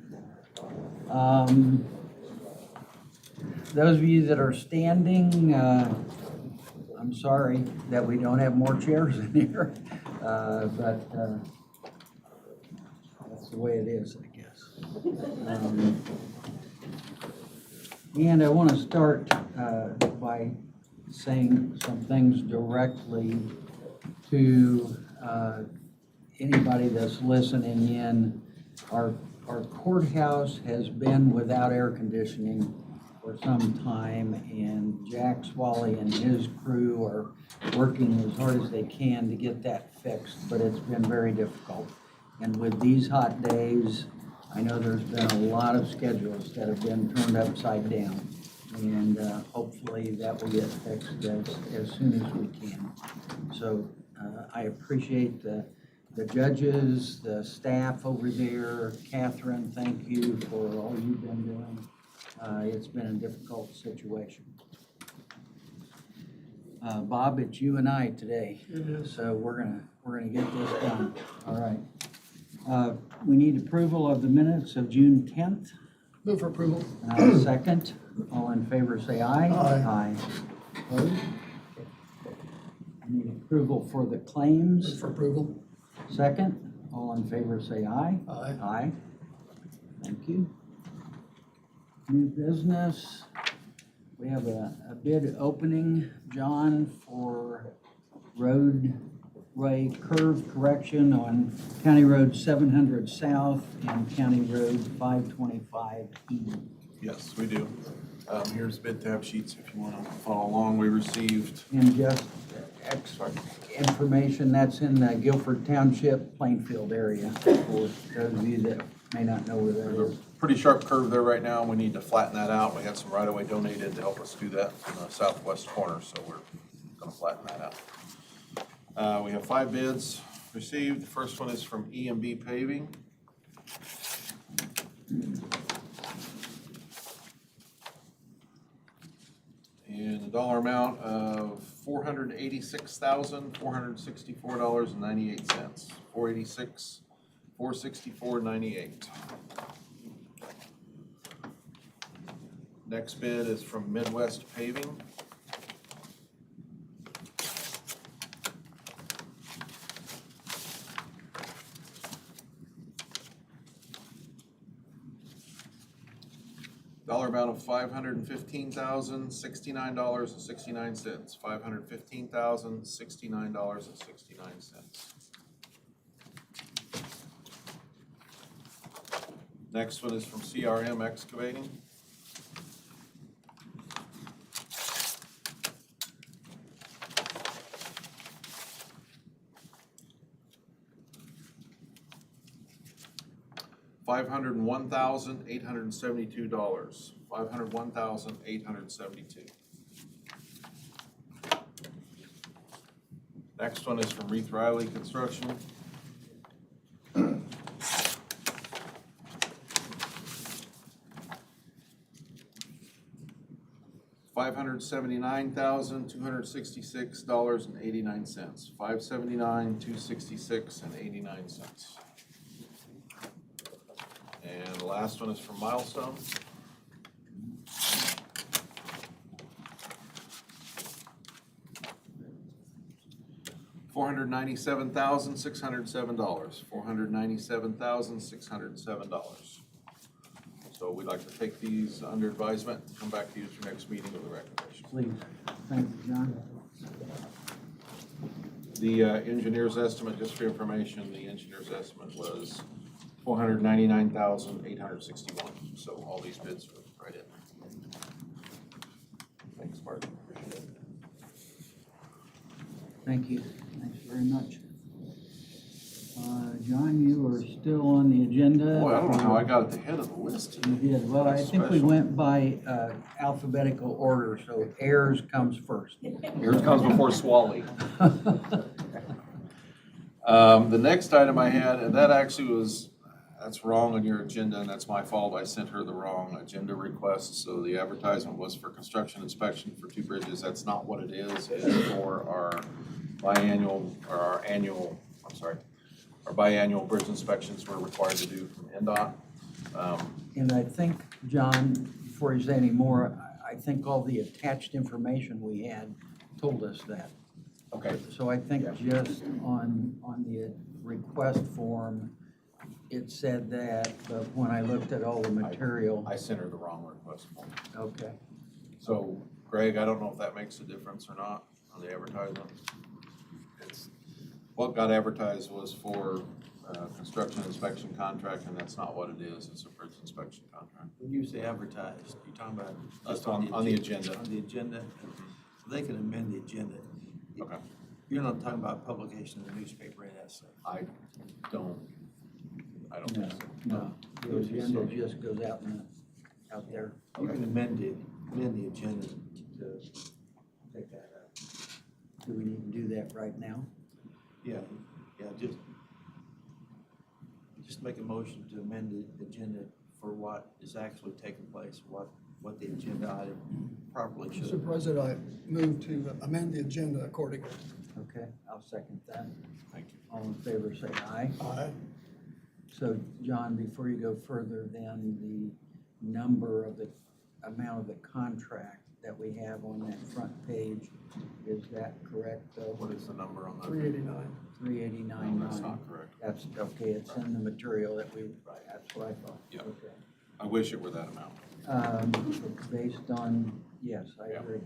those of you that are standing, I'm sorry that we don't have more chairs in here, but that's the way it is, I guess. And I want to start by saying some things directly to anybody that's listening in. Our courthouse has been without air conditioning for some time, and Jack Swally and his crew are working as hard as they can to get that fixed, but it's been very difficult. And with these hot days, I know there's been a lot of schedules that have been turned upside down, and hopefully that will get fixed as soon as we can. So I appreciate the judges, the staff over there. Catherine, thank you for all you've been doing. It's been a difficult situation. Bob, it's you and I today, so we're gonna get this done. All right. We need approval of the minutes of June 10th. Move for approval. Second, all in favor say aye. Aye. Opposed? I need approval for the claims. Move for approval. Second, all in favor say aye. Aye. Aye. Thank you. New business. We have a bid opening, John, for roadway curve correction on County Road 700 South and County Road 525 E. Yes, we do. Here's bid tab sheets if you want to follow along. We received, And just extra information, that's in the Guilford Township, Plainfield area, for those of you that may not know where that there's a is. pretty sharp curve there right now, and we need to flatten that out. We had some right-of-way donated to help us do that in the southwest corner, so we're gonna flatten that out. We have 5 bids received. The first one is from EMB Paving. And the dollar amount of $486,464.98. $464.98. Next bid is from Midwest Paving. Dollar amount of $515,069.69. $515,069.69. Next one is from CRM Excavating. $501,872. $501,872. Next one is from Reith Riley Construction. $579,266.89. $579,266.89. And the last one is from Milestone. $497,607. $497,607. So we'd like to take these under advisement, come back to you at your next meeting with a recommendation. Please. Thank you, John. The engineer's estimate, just for information, the engineer's estimate was $499,861. So all these bids are right in. Thanks, Martin. Appreciate it. Thank you. Thanks very much. John, you are still on the agenda. Boy, I don't know how I got at the head of the list You today. did. Well, I That's think we special. went by alphabetical order, so heirs comes first. Yours comes before Swally. The next item I had, and that actually was, that's wrong on your agenda, and that's my fault. I sent her the wrong agenda request. So the advertisement was for construction inspection for 2 bridges. That's not what it is. It's for our our biannual bridge inspections we're required to do from NDOT. And I think, John, before you say any more, I think all the attached information we had told us that. Okay. So I think just on the request form, it said that, but when I looked at all the material, I sent her the wrong request form. okay. So, Greg, I don't know if that makes a difference or not on the advertisement. It's, what got advertised was for construction inspection contract, and that's not what it is. It's a bridge inspection contract. When you say advertised, you're talking about Just just on the agenda. On the agenda, so they can amend the agenda. Okay. You're not talking about publication in the newspaper and that stuff. I don't No, think so. no, the agenda just goes out there. You can amend the agenda to take that out. Do we need to do that right now? Yeah, just make a motion to amend the agenda for what is actually taking place, what the agenda item properly should. Mr. President, I move to amend the agenda accordingly. Okay, I'll second that. Thank you. All in favor, say aye. Aye. So, John, before you go further, then the number of the amount of the contract that we have on that front page, is that correct? What is the number on that? 389. 389.9. No, that's not correct. That's, okay, it's in the material that we, that's what I thought. Yeah. Okay. I wish it were that amount. Based on, yes, I Yeah. agree.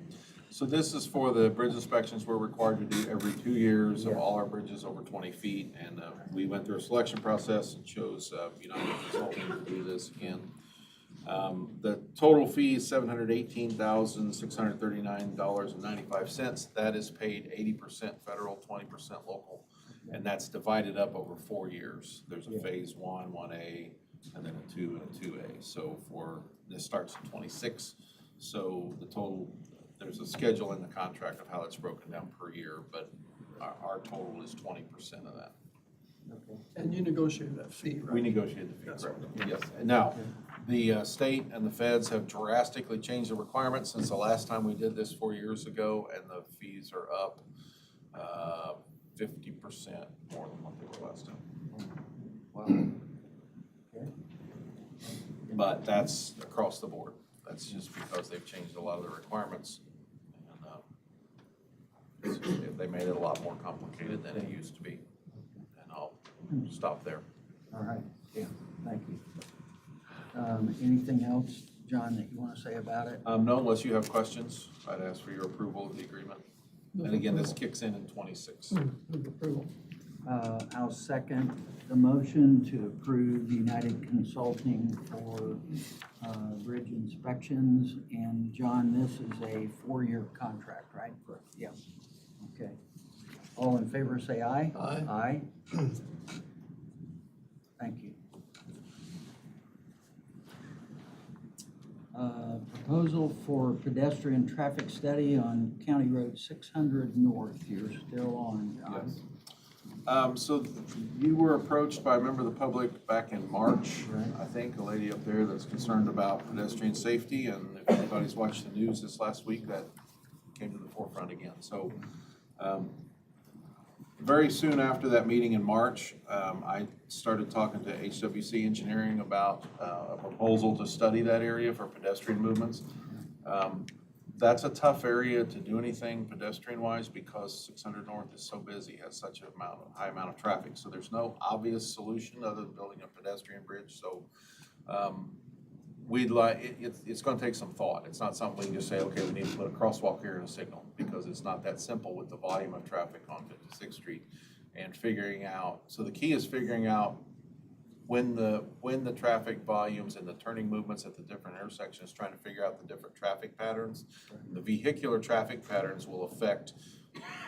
So this is for the bridge inspections we're required to do every 2 years of Yeah. all our bridges over 20 feet. And we went through a selection process and chose United Consulting to do this again. The total fee is $718,639.95. That is paid 80% federal, 20% local. And that's divided up over 4 years. There's a Yeah. phase 1, 1A, and then a 2 and a 2A. So this starts in 26. So the total, there's a schedule in the contract of how it's broken down per year, but our total is 20% of that. Okay. And you negotiated that fee, right? We negotiated the fee, That's correct? Yes. And now, the state and the feds have drastically changed the requirements since the last time we did this 4 years ago, and the fees are up 50% more than what they were last time. Wow. Okay. But that's across the board. That's just because they've changed a lot of the requirements. And they made it a lot more complicated than it used to be. And I'll stop there. All right, yeah, thank you. Anything else, John, that you want to say about it? No, unless you have questions, I'd ask for your approval of the agreement. And again, this kicks in 26. Move approval. I'll second the motion to approve United Consulting for bridge inspections. And John, this is a 4-year contract, right? Correct. Yeah, okay. All in favor, say aye. Aye. Aye. Thank you. Proposal for pedestrian traffic study on County Road 600 North. You're still on, John. Yes. So you were approached by a member of the public back in March, I think, a lady up there that's concerned about pedestrian safety, and if anybody's watched the news this last week, that came to the forefront again. So very soon after that meeting in March, I started talking to HWC Engineering about a proposal to study that area for pedestrian movements. That's a tough area to do anything pedestrian-wise because 600 North is so busy, has such a high amount of traffic. So there's no obvious solution other than building a pedestrian bridge. So it's gonna take some thought. It's not something we can just say, okay, we need to put a crosswalk here and a signal, because it's not that simple with the volume of traffic on 56th Street and figuring out. So the key is figuring out when the traffic volumes and the turning movements at the different intersections, trying to figure out the different traffic patterns. The vehicular traffic patterns will affect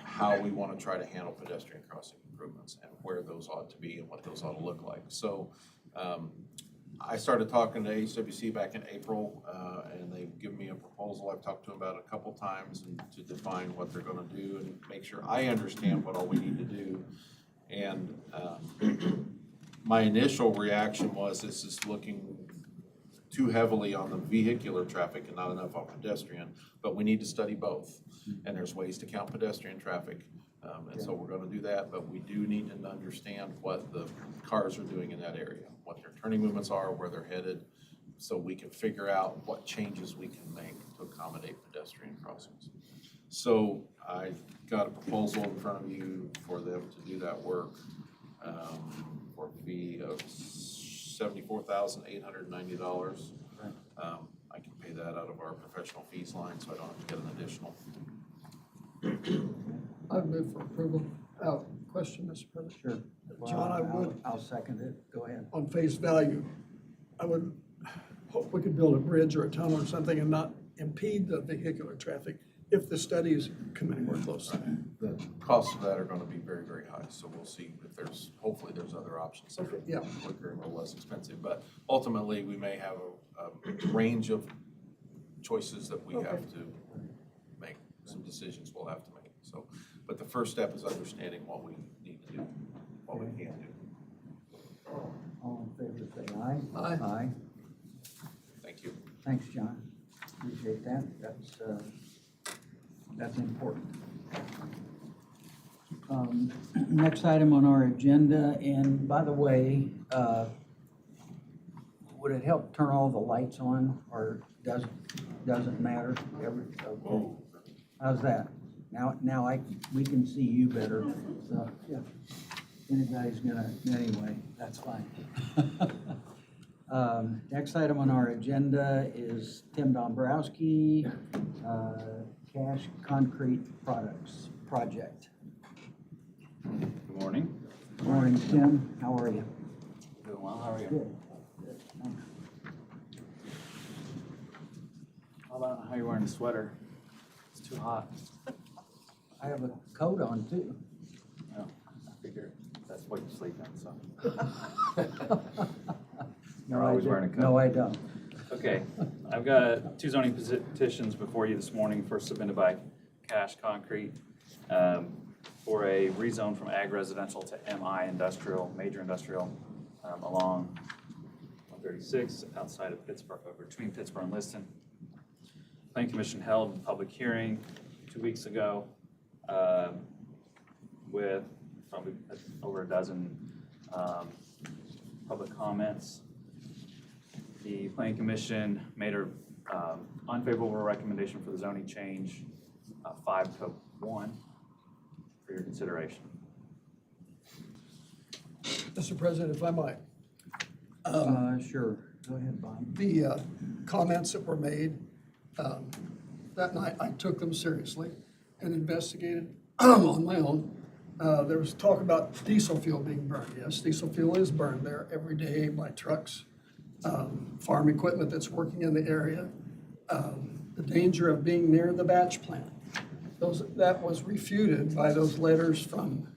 how we want to try to handle pedestrian crossing improvements and where those ought to be and what those ought to look like. So I started talking to HWC back in April, and they've given me a proposal. I've talked to them about it a couple times and to define what they're going to do and make sure I understand what all we need to do. And my initial reaction was this is looking too heavily on the vehicular traffic and not enough on pedestrian, but we need to study both. And there's ways to count pedestrian traffic. And so we're going to do that, but we do need to understand what the cars are doing in that area, what their turning movements are, where they're headed, so we can figure out what changes we can make to accommodate pedestrian crossings. So I got a proposal in front of you for them to do that work for a fee of $74,890. I can pay that out of our professional fees line, so I don't have to get an additional. I'd move for approval. Question, Mr. President? Sure. John, I would, I'll second it. Go ahead. on face value, I would hope we could build a bridge or a tunnel or something and not impede the vehicular traffic if the studies come anywhere close to that. The costs of that are going to be very, very high, so we'll see if hopefully there's other options that are Yeah. quicker and a little less expensive. But ultimately, we may have a range of choices that we have to make, some decisions we'll have to make. So, but the first step is understanding what we need to do, what we can do. All in favor, say aye. Aye. Aye. Thank you. Thanks, John. Appreciate that. That's important. Next item on our agenda, and by the way, would it help turn all the lights on, or doesn't matter? Okay. How's that? Now we can see you better, so, yeah. Anybody's anyway, that's fine. Next item on our agenda is Tim Dombrowski, Cash Concrete Products Project. Good morning. Good morning, Tim. How are you? Doing well. How are you? Good. Thanks. How about how you're wearing a sweater? It's too hot. I have a coat on too. Oh, I figure that's what you sleep in, so. No, always wearing a coat. No, I don't. Okay, I've got two zoning petitions before you this morning, first submitted by Cash Concrete for a rezone from ag residential to MI industrial, major industrial, along 136 outside of Pittsburgh, between Pittsburgh and Liston. Planning Commission held a public hearing 2 weeks ago with probably over a dozen public comments. The Planning Commission made an unfavorable recommendation for the zoning change 5-1 for your consideration. Mr. President, if I might. Sure. Go ahead, Bob. The comments that were made that night, I took them seriously and investigated on my own. There was talk about diesel fuel being burned. Yes, diesel fuel is burned there every day by trucks, farm equipment that's working in the area. The danger of being near the batch plant. That was refuted by those letters from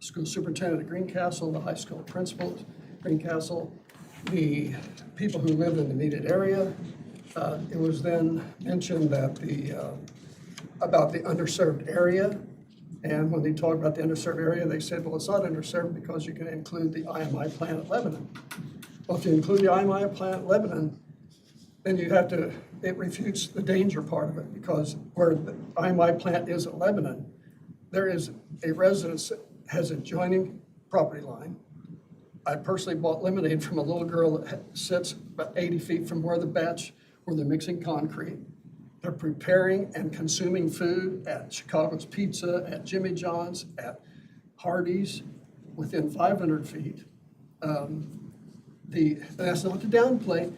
school superintendent at Greencastle, the high school principal at Greencastle, the people who lived in the needed area. It was then mentioned that about the underserved area And when they talk about the underserved area, they said, well, it's not underserved because you can include the IMI plant at Lebanon. Well, if you include the IMI plant at Lebanon, then you have to, it refutes the danger part of it, because where the IMI plant is at Lebanon, there is a residence that has adjoining property line. I personally bought lemonade from a little girl that sits about 80 feet from where they're mixing concrete. They're preparing and consuming food at Chicago's Pizza, at Jimmy John's, at Hardee's, within 500 feet. That's not to downplay.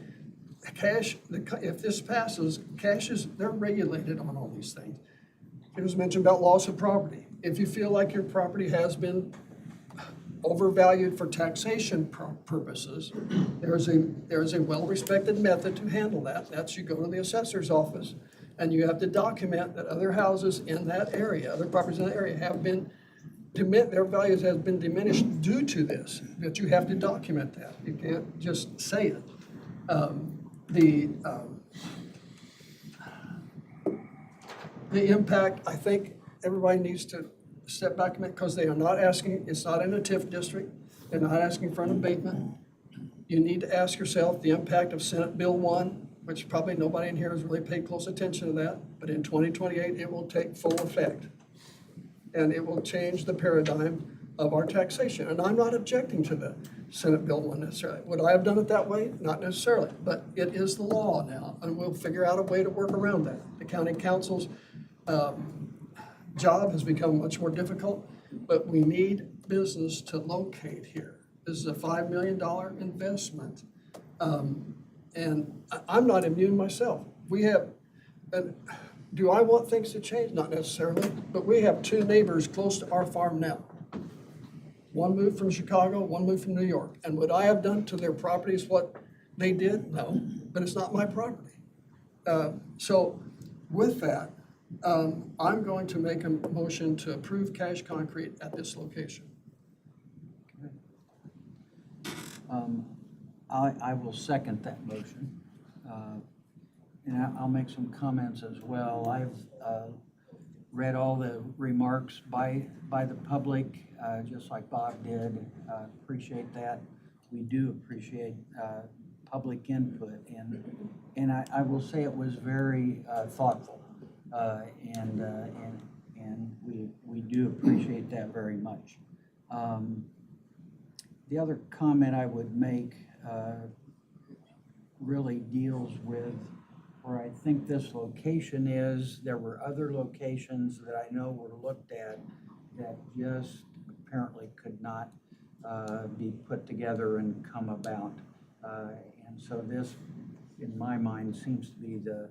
Cash, if this passes, they're regulated on all these things. It was mentioned about loss of property. If you feel like your property has been overvalued for taxation purposes, there is a well-respected method to handle that. That's you go to the assessor's office and you have to document that other houses in that area, other properties in that area have been, their values has been diminished due to this, but you have to document that. You can't just say it. The impact, I think everybody needs to step back, because they are not asking, it's not in a TIF district, they're not asking for an abatement. You need to ask yourself the impact of Senate Bill 1, which probably nobody in here has really paid close attention to that, but in 2028, it will take full effect. And it will change the paradigm of our taxation. And I'm not objecting to the Senate Bill 1 necessarily. Would I have done it that way? Not necessarily, but it is the law now, and we'll figure out a way to work around that. The county council's job has become much more difficult, but we need business to locate here. This is a $5 million investment. And I'm not immune myself. Do I want things to change? Not necessarily, but we have two neighbors close to our farm now. One moved from Chicago, one moved from New York. And would I have done to their properties what they did? No, but it's not my property. So with that, I'm going to make a motion to approve Cash Concrete at this location. I will second that motion. And I'll make some comments as well. I've read all the remarks by the public, just like Bob did. Appreciate that. We do appreciate public input, and I will say it was very thoughtful, and we do appreciate that very much. The other comment I would make really deals with where I think this location is. There were other locations that I know were looked at that just apparently could not be put together and come about. And so this, in my mind, seems to be the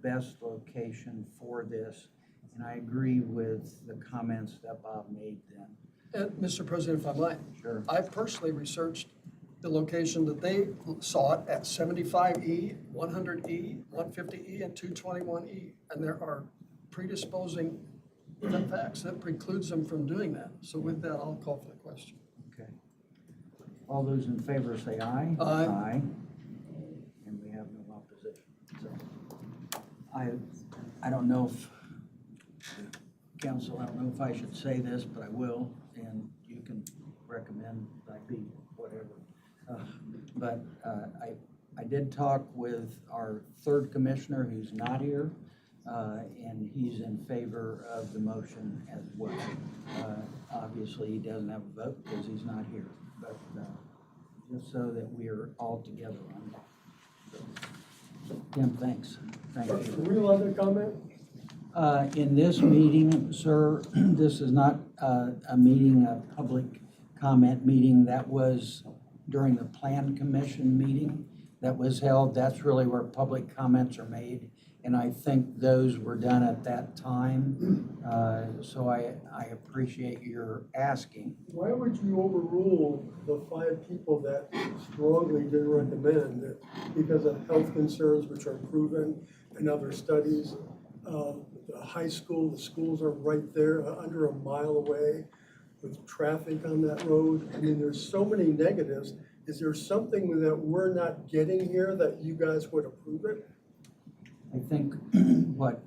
best location for this. And I agree with the comments that Bob made then. And Mr. President, if I might. Sure. I personally researched the location that they sought at 75E, 100E, 150E, and 221E. And there are predisposing facts that precludes them from doing that. So with that, I'll call for the question. Okay. All those in favor say aye. Aye. Aye. And we have no opposition. So I don't know if, council, I don't know if I should say this, but I will, and you can recommend I be whatever. But I did talk with our third commissioner who's not here, and he's in favor of the motion as well. Obviously, he doesn't have a vote because he's not here, but just so that we are all together on that. Tim, thanks. Thank you. Are we allowed to comment? In this meeting, sir, this is not a meeting, a public comment meeting. That was during the Plan Commission meeting that was held. That's really where public comments are made. And I think those were done at that time. So I appreciate your asking. Why would you overrule the 5 people that strongly did recommend that because of health concerns which are proven in other studies? The high school, the schools are right there, under a mile away with traffic on that road. I mean, there's so many negatives. Is there something that we're not getting here that you guys would approve it? I think what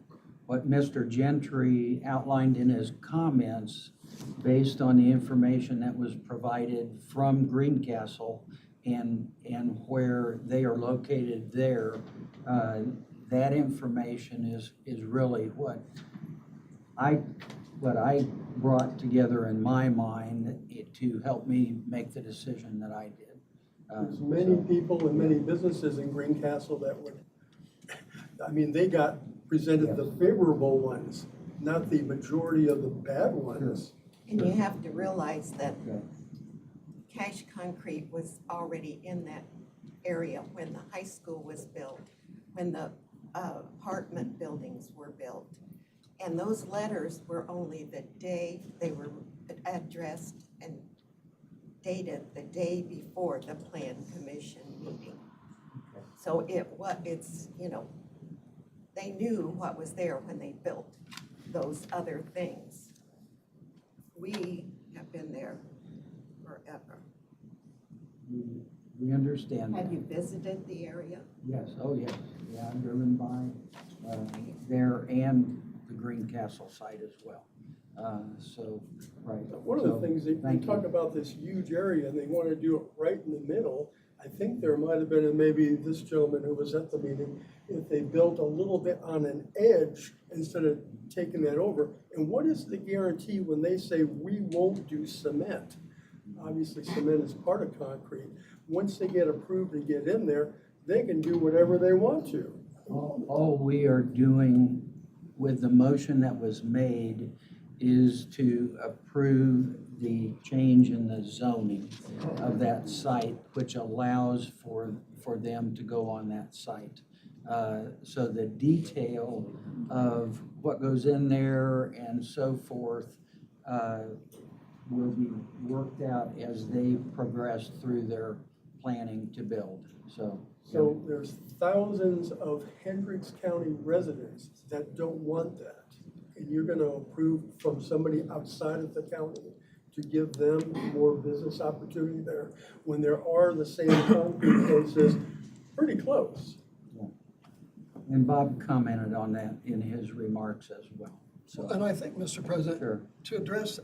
what Mr. Gentry outlined in his comments, based on the information that was provided from Greencastle and where they are located there, that information is really what I brought together in my mind to help me make the decision that I did. There's many people and many businesses in Greencastle that would, I mean, they got presented the favorable ones, not the majority of the bad ones. And you have to realize that Cash Concrete was already in that area when the high school was built, when the apartment buildings were built. And those letters were only the day they were addressed and dated the day before the Plan Commission meeting. So it's, you know, they knew what was there when they built those other things. We have been there forever. We understand that. Have you visited the area? Yes, oh yes, yeah, I've driven by there and the Greencastle site as well. So, right. One of the things, they thank talk you. about this huge area and they want to do it right in the middle. I think there might have been, and maybe this gentleman who was at the meeting, if they built a little bit on an edge instead of taking that over. And what is the guarantee when they say we won't do cement? Obviously, cement is part of concrete. Once they get approved and get in there, they can do whatever they want to. All we are doing with the motion that was made is to approve the change in the zoning of that site, which allows for them to go on that site. So the detail of what goes in there and so forth will be worked out as they progress through their planning to build, so. So there's thousands of Hendricks County residents that don't want that. And you're gonna approve from somebody outside of the county to give them more business opportunity there when there are the same concrete places pretty close. And Bob commented on that in his remarks as well. So, And I think, Mr. President, sure. to address,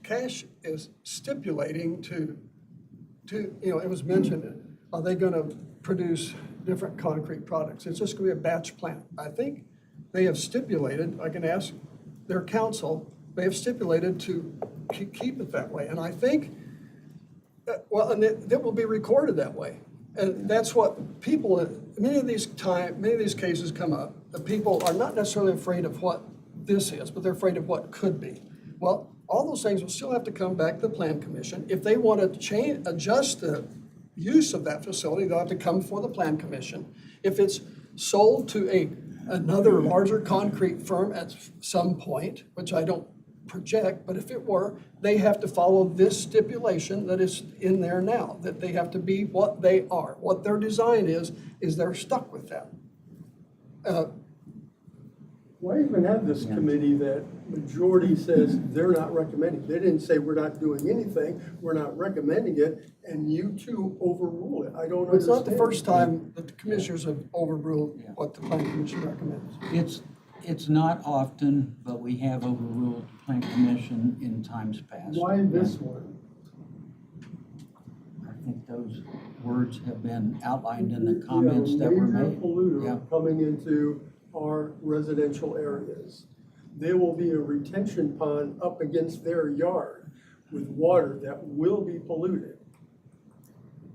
Cash is stipulating to, you know, it was mentioned, are they gonna produce different concrete products? It's just gonna be a batch plant. I think they have stipulated, I can ask their council, they have stipulated to keep it that way. And I think, well, and it will be recorded that way. And that's what people, many of these cases come up. The people are not necessarily afraid of what this is, but they're afraid of what could be. Well, all those things will still have to come back to the Plan Commission. If they want to adjust the use of that facility, they'll have to come before the Plan Commission. If it's sold to another larger concrete firm at some point, which I don't project, but if it were, they have to follow this stipulation that is in there now, that they have to be what they are. What their design is they're stuck with that. Why even have this committee that majority says they're not recommending? They didn't say we're not doing anything, we're not recommending it, and you two overrule it. I don't understand. It's not the first time that the commissioners have overruled what the Plan Commission recommends. It's not often, but we have overruled the Plan Commission in times past. Why this one? I think those words have been outlined in the comments that were made. Major polluter Yeah. coming into our residential areas. There will be a retention pond up against their yard with water that will be polluted.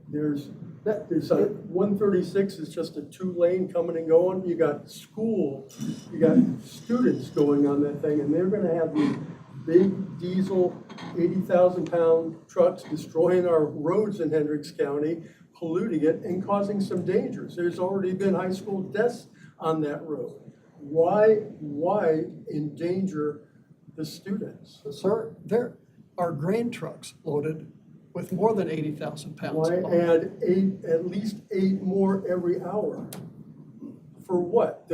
There's 136 is just a 2-lane coming and going. You got school, you got students going on that thing, and they're gonna have these big diesel 80,000-pound trucks destroying our roads in Hendricks County, polluting it and causing some dangers. There's already been high school deaths on that road. Why endanger the students? Sir, there are grain trucks loaded with more than 80,000 pounds. Why add at least 8 more every hour? For what?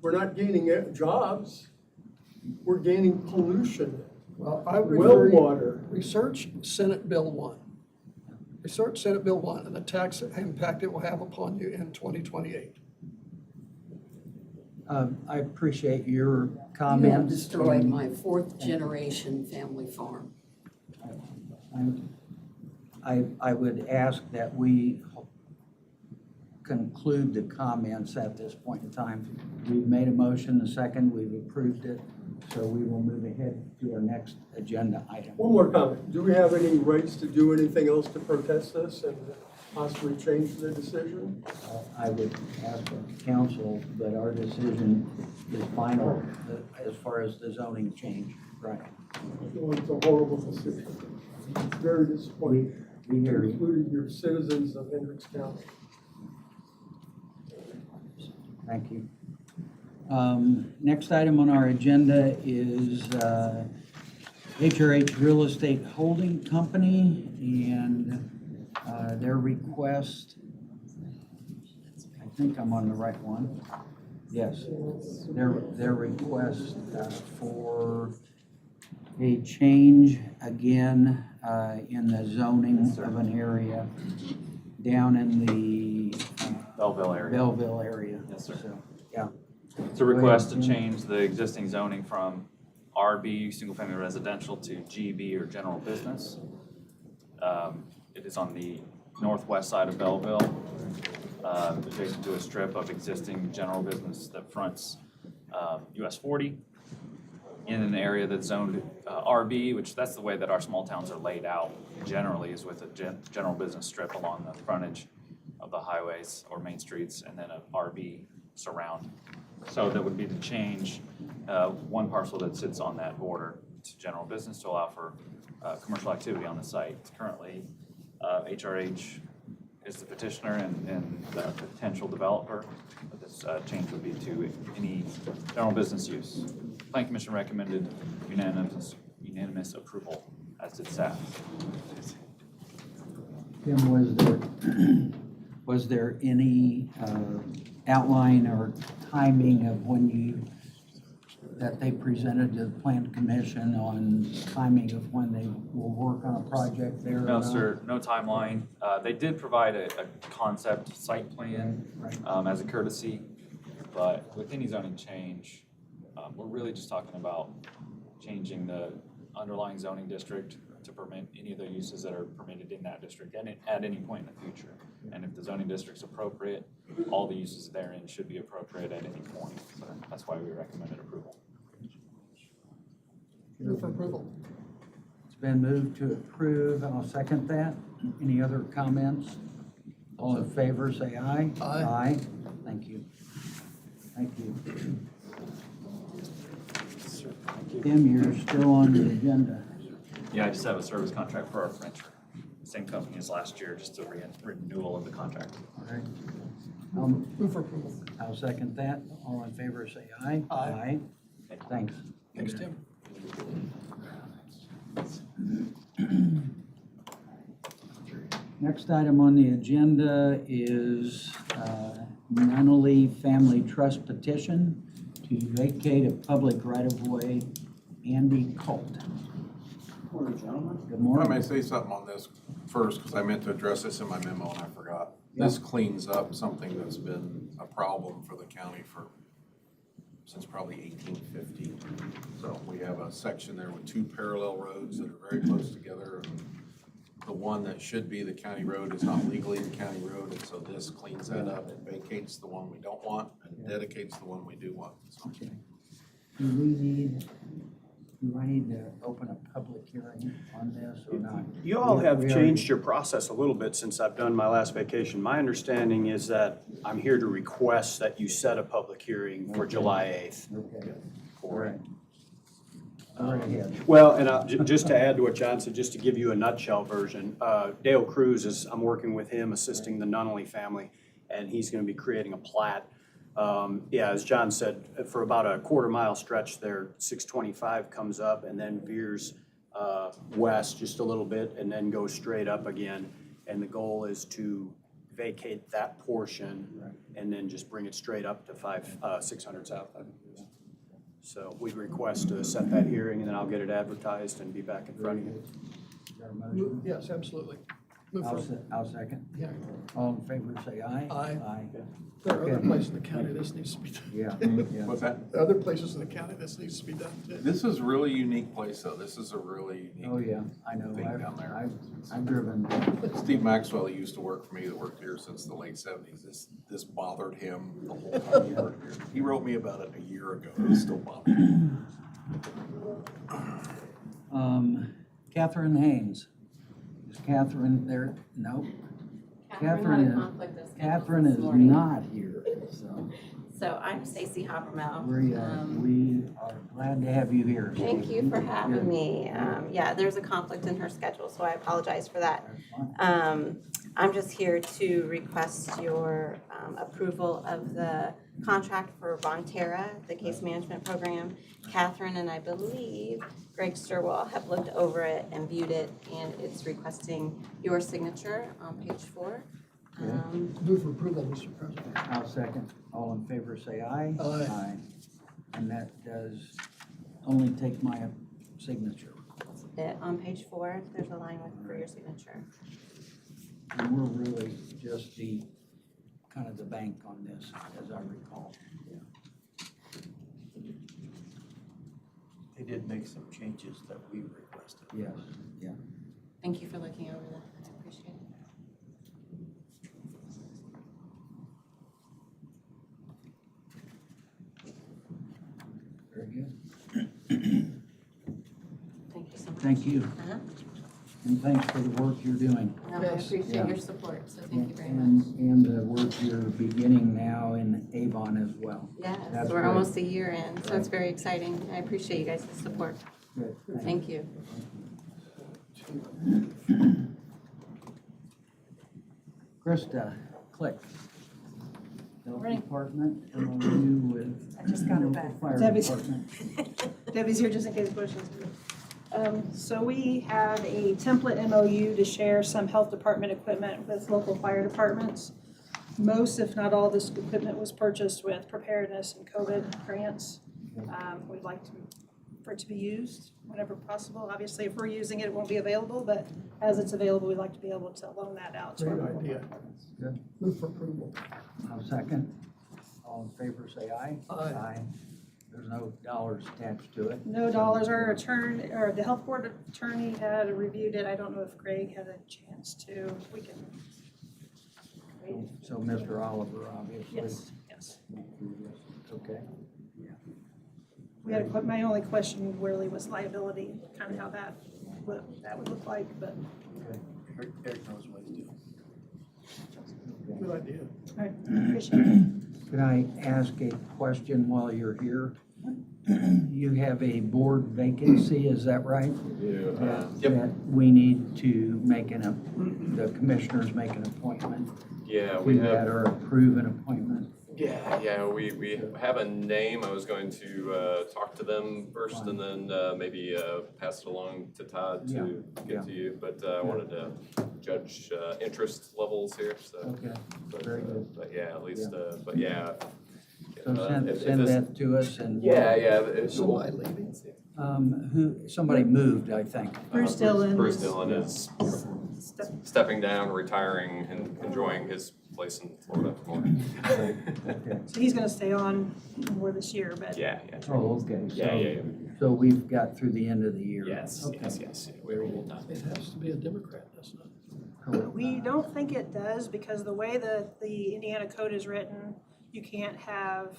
We're not gaining jobs, we're gaining pollution. Well, I Well refer you, water. research Senate Bill 1. Research Senate Bill 1 and the tax impact it will have upon you in 2028. I appreciate your You have comments. destroyed and my fourth generation family farm. I would ask that we conclude the comments at this point in time. We've made a motion, a second, we've approved it, so we will move ahead to our next agenda item. One more comment. Do we have any rights to do anything else to protest this and possibly change the decision? I would ask the council that our decision is final as far as the zoning change. Right. Well, it's a horrible decision. It's very disappointing, We hear you. including your citizens of Hendricks County. Thank you. Next item on our agenda is HRH Real Estate Holding Company and their request. I think I'm on the right one. Yes, their request for a change again in the zoning of an area down in the Belleville area. Belleville area. Yes, sir. So, yeah. It's a request to change the existing zoning from RB, single-family residential, to GB, or general business. It is on the northwest side of Belleville, adjacent to a strip of existing general business that fronts US 40 in an area that's zoned RB, which that's the way that our small towns are laid out generally, is with a general business strip along the frontage of the highways or main streets, and then a RB surround. So that would be to change one parcel that sits on that border to general business to allow for commercial activity on the site. Currently, HRH is the petitioner and the potential developer. But this change would be to any general business use. Planning Commission recommended unanimous approval, as did staff. Tim, was there any outline or timing of when that they presented to the Plan Commission on timing of when they will work on a project there? No, sir, no timeline. They did provide a concept site plan as a courtesy, but with any zoning change, we're really just talking about changing the underlying zoning district to permit any of the uses that are permitted in that district at any point in the future. And if the zoning district's appropriate, all the uses therein should be appropriate at any point. So that's why we recommended approval. Move for approval. It's been moved to approve. I'll second that. Any other comments? All in favor, say aye. Aye. Aye. Thank you. Thank you. Tim, you're still on the agenda. Yeah, I just have a service contract for our renter. Same company as last year, just a renewal of the contract. All right. Move for approval. I'll second that. All in favor, say aye. Aye. Thanks. Thanks, Tim. Next item on the agenda is Nunnally Family Trust petition to vacate a public right-of-way, Andy Colt. Morning, gentlemen. Good If I morning. may say something on this first, because I meant to address this in my memo and I forgot. This cleans up something that's been a problem for the county since probably 1850. So we have a section there with two parallel roads that are very close together. The one that should be the county road is not legally the county road, and so this cleans that up. It vacates the one we don't want and dedicates the one we do want. So Okay. Do I need to open a public hearing on this or not? You all have We are- changed your process a little bit since I've done my last vacation. My understanding is that I'm here to request that you set a public hearing for July 8th. Okay. All right. Go right ahead. Well, and just to add to what John said, just to give you a nutshell version, Dale Cruz I'm working with him, assisting the Nunnally family, and he's gonna be creating a plat. Yeah, as John said, for about a quarter-mile stretch there, 625 comes up and then veers west just a little bit and then goes straight up again. And the goal is to vacate that portion and then just bring it straight up to 600 South. So we request to set that hearing, and then I'll get it advertised and be back in front of you. Is there a motion? Yes, absolutely. Move for- I'll second. Yeah. All in favor, say aye. Aye. There are other Okay. places in the county this needs to be done. Yeah, yeah. What's that? There are other places in the county this needs to be done too. This is a really unique place, though. This is a really Oh, unique yeah, I know. thing down there. I've driven. Steve Maxwell, who used to work for me, that worked here since the late seventies, this bothered him the whole time he worked here. He wrote me about it a year ago, it was still bothering him. Catherine Haynes. Is Catherine there? No. Catherine had a is- conflict of schedule Catherine this is morning. not here, so So I'm Stacy Hoppermel. we are glad to have you here. Thank Stacey. you for having Good. me. Yeah, there's a conflict in her schedule, so I apologize for that. That's fine. I'm just here to request your approval of the contract for Bonterra, the case management program. Catherine and I believe Greg Sturwell have looked over it and viewed it, and it's requesting your signature on page 4. Move for approval, Mr. President. I'll second. All in favor, say aye. Aye. And that does only take my signature. On page 4, there's a line for your signature. And we're really just the, kind of the bank on this, as I recall. They did make some changes that we requested. Yes, yeah. Thank you for looking over that. I appreciate it. Very good. Thank you so much. Thank you. Uh-huh. And thanks for the work you're doing. No, I Yes. appreciate Yeah. your support, so thank you very And- much. And the work you're beginning now in Avon as well. Yes, That's we're great. almost a year in, so it's very exciting. I appreciate you guys' support. Good. Thank you. Krista, Click. Health Morning. Department, MOU with. I just got it local back. Fire Debbie's- Department. Debbie's here just in case questions. So we have a template MOU to share some health department equipment with local fire departments. Most, if not all, this equipment was purchased with preparedness and COVID grants. We'd like for it to be used whenever possible. Obviously, if we're using it, it won't be available, but as it's available, we'd like to be able to loan that out to our Great local idea. departments. Good. Move for approval. I'll second. All in favor, say aye. Aye. There's no dollars attached to it. No dollars. Our attorney, or the health board attorney had reviewed it. I don't know if Greg had a chance to. We can. So Mr. Oliver, obviously. Yes, yes. Okay. We had, my only question really was liability, kind of how that would look like, but, Eric knows what he's doing. Good idea. all right, appreciate it. Could I ask a question while you're here? You have a board vacancy, is that right? That we need to make the commissioners make an appointment. Yeah, we Do that have, or approve an appointment. yeah, we have a name. I was going to talk to them first and then maybe pass it along to Todd to get to you. But I wanted to judge interest levels here, so. Okay, But, very good. But yeah, at least, but yeah. So if send this- that to us and. Yeah, yeah. it's- Somebody leaving? Somebody moved, I think. Bruce Dillon. Bruce Dillon is stepping down, retiring, and enjoying his place in Florida more. Okay. So he's gonna stay on more this year, but. Yeah, yeah. Oh, okay. Yeah. So we've got through the end of the year. Yes, Okay. yes. Yeah, we will not. It has to be a Democrat, doesn't it? Correct. We don't think it does, because the way that the Indiana code is written, you can't have,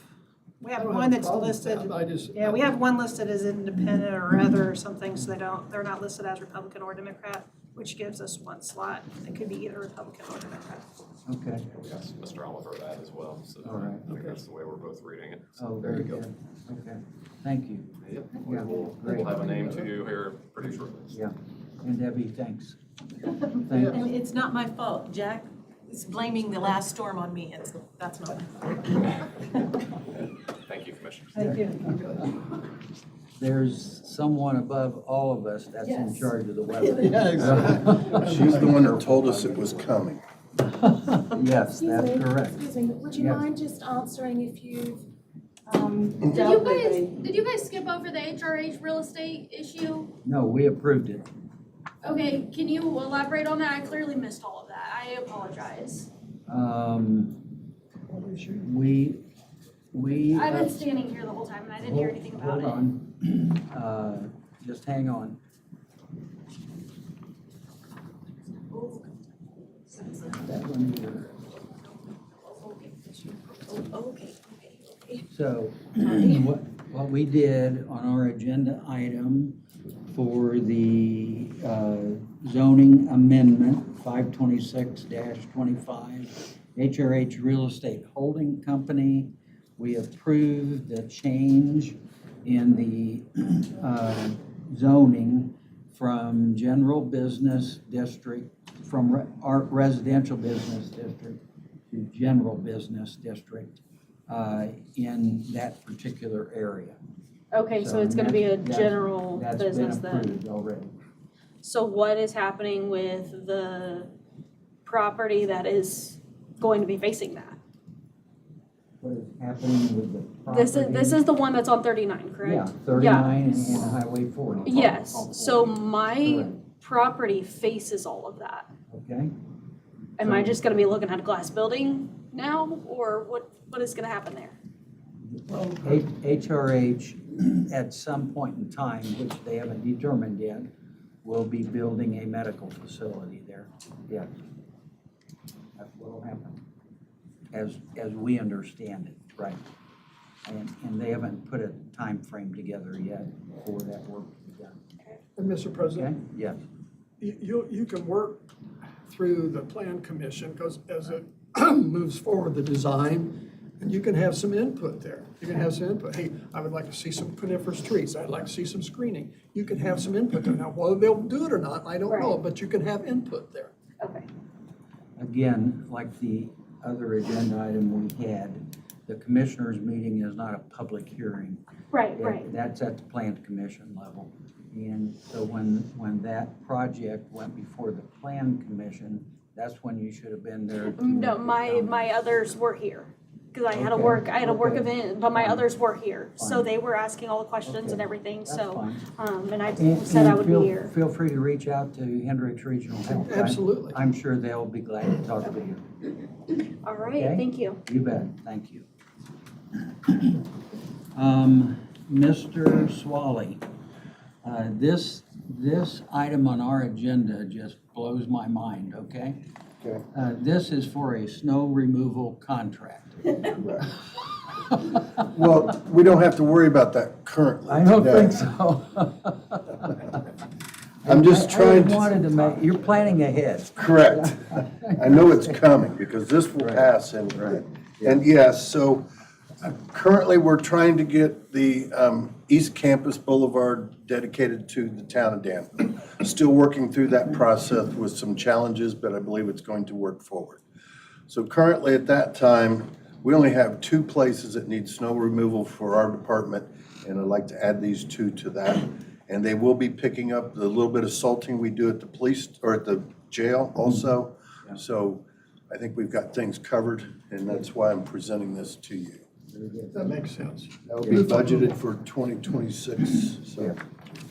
we I have don't one have a that's problem with listed. that. I just. Yeah, we have one listed as independent or other or something, so they're not listed as Republican or Democrat, which gives us one slot. It could be either Republican or Democrat. Okay. We asked Mr. Oliver that as well, so All right. I think that's the way we're both reading it. Oh, very good. Okay. Thank you. Yep, Yeah, we'll great. have a name to you here pretty shortly. Yeah. And Debbie, thanks. Thanks. And it's not my fault. Jack is blaming the last storm on me, and that's not my fault. Thank you, Commissioners. Thank you. There's someone above all of us that's in Yes. charge of the weather. Yeah, exactly. She's the one that told us it was coming. Yes, that's correct. Excuse me, would you Yes. mind just answering if you've, Dealt with did you guys skip over the HRH real estate issue? No, we approved it. Okay, can you elaborate on that? I clearly missed all of that. I apologize. We. I've been standing here the whole time and I didn't hear anything about Hold it. on. Just hang on. That one here. Okay. So what we did on our agenda item for the zoning amendment, 526-25, HRH Real Estate Holding Company, we approved the change in the zoning from general business district, from our residential business district to general business district in that particular area. Okay, so it's gonna be a that's- general business That's been then. approved already. So what is happening with the property that is going to be facing that? What is happening with the property? This is the one that's on 39, correct? Yeah, 39 and Highway 40. Yes, so my Correct. property faces all of that. Okay, Am I just gonna be looking at a glass building now, or what is gonna happen there? HRH, at some point in time, which they haven't determined yet, will be building a medical facility there. Yes. That's what'll happen, as we understand it, right? And they haven't put a time frame together yet for that work to be done. And Mr. President, Okay? Yes. you can work through the plan commission, because as it moves forward, the design, and you can have some input there. You can have some input. Hey, I would like to see some coniferous trees. I'd like to see some screening. You can have some input there. Now, whether they'll do it or not, I don't know, Right. but you can have input there. Okay. Again, like the other agenda item we had, the commissioners' meeting is not a public hearing. Right. That's at the Plan Commission level. And so when that project went before the Plan Commission, that's when you should have been there. to No, make a my others were here, because I had a Okay, work okay. event, but my Fine. others were here. So Fine. they were asking all the questions and Okay, everything, that's so, fine. and I And- said I and would be feel- here. Feel free to reach out to Hendricks Regional Health. Absolutely. I'm sure they'll be glad to talk to you. All Okay. right, thank you. You bet, thank you. Mr. Swally, this item on our agenda just blows my mind, okay? Okay. This is for a snow removal contract. Well, we don't have to worry about that currently. I don't today. think so. I'm just trying I to. wanted to make, you're planning ahead. Correct. I know it's coming because this will pass anyway. And yes, so currently we're trying to get the East Campus Boulevard dedicated to the town of Danville. Still working through that process with some challenges, but I believe it's going to work forward. So currently at that time, we only have 2 places that need snow removal for our department, and I'd like to add these 2 to that. And they will be picking up the little bit of salting we do at the police, or at the jail also. So I think we've got things covered, and that's why I'm presenting this to you. That makes sense. That will be budgeted for 2026, so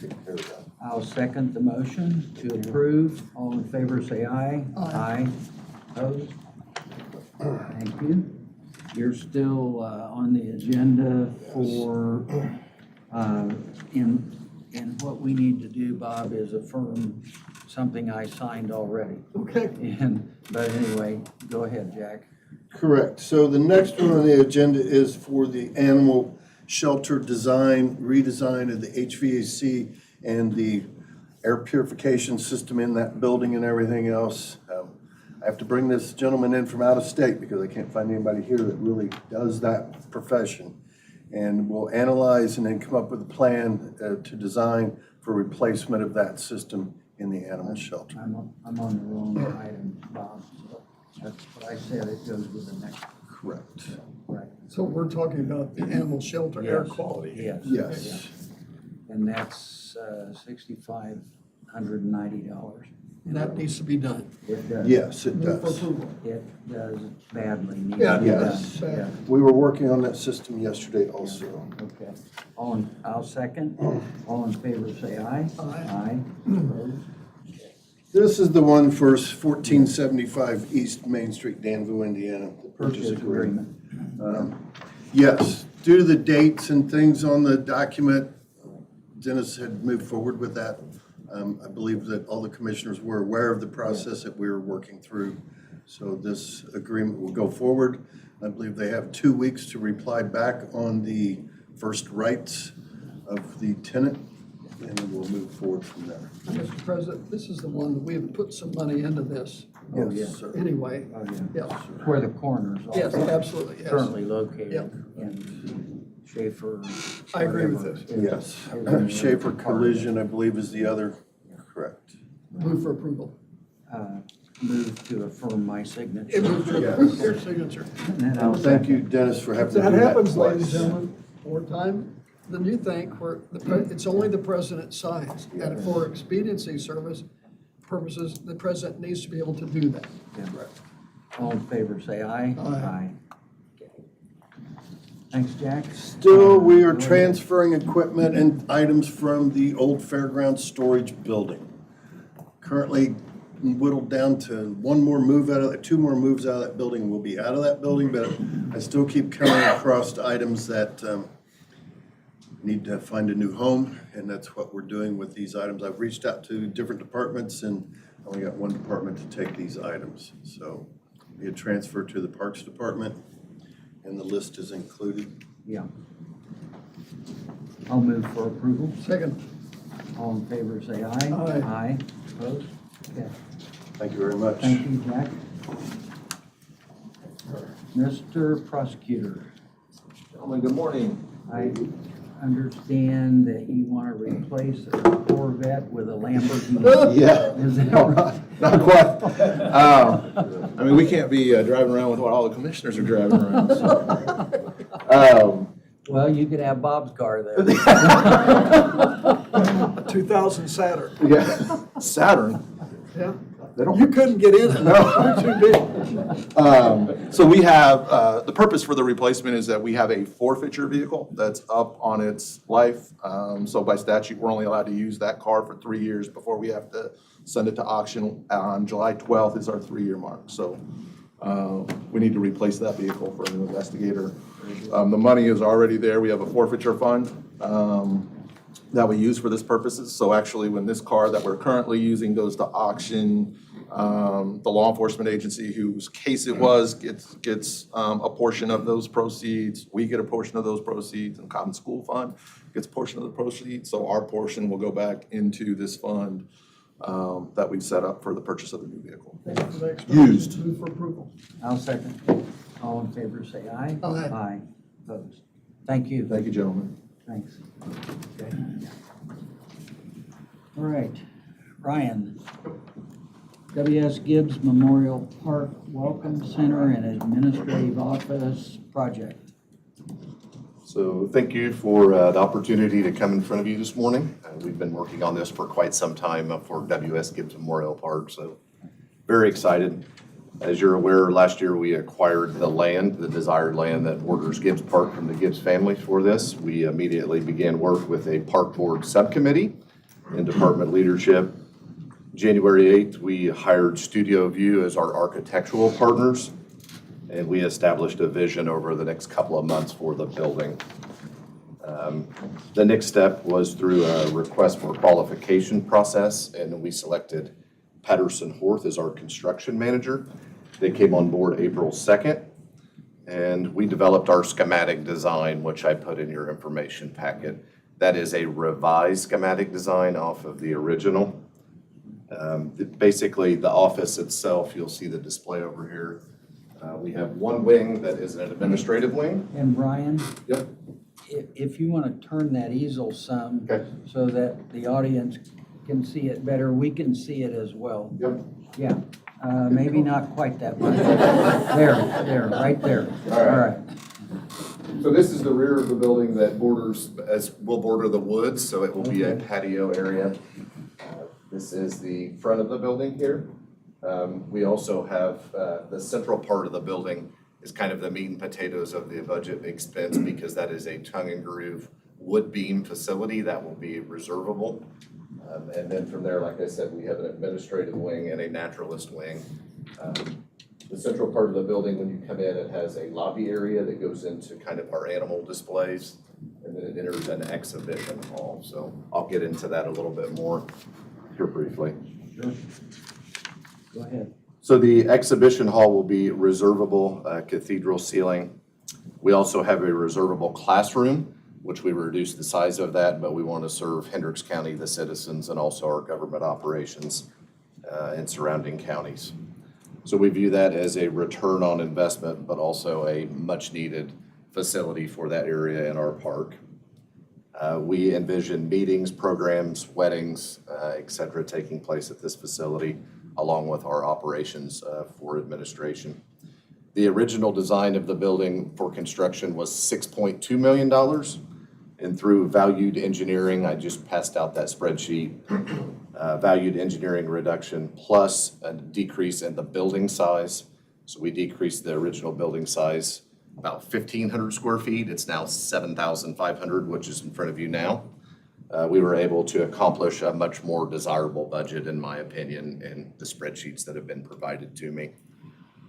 take care of that. I'll second the motion to approve. All in favor, say aye. Aye. Opposed? Thank you. You're still on the agenda for, and what we need to do, Bob, is affirm something I signed already. Okay. But anyway, go ahead, Jack. Correct. So the next one on the agenda is for the animal shelter redesign of the HVAC and the air purification system in that building and everything else. I have to bring this gentleman in from out of state because I can't find anybody here that really does that profession. And we'll analyze and then come up with a plan to design for replacement of that system in the animal shelter. I'm on the wrong item, Bob. So that's what I said. It goes with the next. Correct. Right. So we're talking about the animal shelter air Yes. quality. Yes. Yes. And that's $6,590. And that needs to be done. It does. Yes, it Move for does. approval. It does badly need Yeah, to be yes. done. Yeah. We were working on that system yesterday also. Okay. I'll second. All in favor, say aye. Aye. Aye. Opposed? Okay. This is the one for 1475 East Main Street, Danville, Indiana, the purchase agreement. Yes, due to the dates and things on the document, Dennis had moved forward with that. I believe that all the commissioners were aware of the process that we were working through. So this agreement will go forward. I believe they have 2 weeks to reply back on the first rights of the tenant, and then we'll move forward from there. Mr. President, this is the one that we have put some money into this. Oh, Yes, yeah. sir. Anyway, Oh, yeah. yeah. Where the coroner's Yes, office absolutely, yes. currently located Yep. in Schaefer. I agree with whatever this. is- Yes, is in the other Schaefer part. Collision, I believe, is the other, correct. Move for approval. Move to affirm my signature. Yes. Your signature. And then I'll Thank you, second. Dennis, for having If to do that that happens, ladies and twice. gentlemen, more time than you think, where it's only the president signs. And for expediency service purposes, the president needs to be able to do that. Yeah. All in favor, say aye. Aye. Okay. Thanks, Jack. Still, we are transferring equipment and items from the old fairgrounds storage building. Currently whittled down to one more move out of, 2 more moves out of that building. We'll be out of that building, but I still keep coming across items that need to find a new home, and that's what we're doing with these items. I've reached out to different departments, and I only got one department to take these items. So we had transferred to the Parks Department, and the list is included. Yeah. I'll move for approval. Second. All in favor, say aye. Aye. Aye. Opposed? Okay. Thank you very much. Thank you, Jack. Mr. Prosecutor, Gentlemen, good morning. I understand that you want to replace a Corvette with a Lamborghini. Yeah. Is that right? Not quite. I mean, we can't be driving around with what all the commissioners are driving around. So. Well, you could have Bob's car there. A 2000 Saturn. Yeah, Saturn. Yeah. They don't. You couldn't get in it. No. You're too big. So we have, the purpose for the replacement is that we have a forfeiture vehicle that's up on its life. So by statute, we're only allowed to use that car for 3 years before we have to send it to auction. On July 12th is our 3-year mark. So we need to replace that vehicle for a new investigator. The money is already there. We have a forfeiture fund that we use for this purposes. So actually, when this car that we're currently using goes to auction, the law enforcement agency whose case it was gets a portion of those proceeds. We get a portion of those proceeds, and Common School Fund gets a portion of the proceeds. So our portion will go back into this fund that we've set up for the purchase of the new vehicle. Thank you for the explanation. Used. Move for approval. I'll second. All in favor, say aye. Aye. Aye. Opposed? Thank you. Thank you, gentlemen. Thanks. All right, Ryan. W.S. Gibbs Memorial Park Welcome Center and Administrative Office Project. So thank you for the opportunity to come in front of you this morning. We've been working on this for quite some time for W.S. Gibbs Memorial Park, so very excited. As you're aware, last year we acquired the land, the desired land that borders Gibbs Park from the Gibbs family for this. We immediately began work with a park board subcommittee and department leadership. January 8th, we hired Studio View as our architectural partners, and we established a vision over the next couple of months for the building. The next step was through a request for qualification process, and we selected Patterson Horth as our construction manager. They came on board April 2nd, and we developed our schematic design, which I put in your information packet. That is a revised schematic design off of the original. Basically, the office itself, you'll see the display over here. We have one wing that is an administrative wing. And Brian? Yep. If you want to turn that easel some, Okay. so that the audience can see it better, we can see it as well. Yep. Yeah, maybe not quite that much. There, right there. All right. All right. So this is the rear of the building that will border the woods, so it will be a patio area. This is the front of the building here. We also have the central part of the building is kind of the meat and potatoes of the budget expense, because that is a tongue and groove wood beam facility that will be reservable. And then from there, like I said, we have an administrative wing and a naturalist wing. The central part of the building, when you come in, it has a lobby area that goes into kind of our animal displays, and then it enters an exhibition hall. So I'll get into that a little bit more here briefly. Sure. Go ahead. So the exhibition hall will be reservable cathedral ceiling. We also have a reservable classroom, which we reduced the size of that, but we want to serve Hendricks County, the citizens, and also our government operations in surrounding counties. So we view that as a return on investment, but also a much-needed facility for that area in our park. We envision meetings, programs, weddings, et cetera, taking place at this facility, along with our operations for administration. The original design of the building for construction was $6.2 million. And through valued engineering, I just passed out that spreadsheet, valued engineering reduction plus a decrease in the building size. So we decreased the original building size about 1,500 square feet. It's now 7,500, which is in front of you now. We were able to accomplish a much more desirable budget, in my opinion, in the spreadsheets that have been provided to me.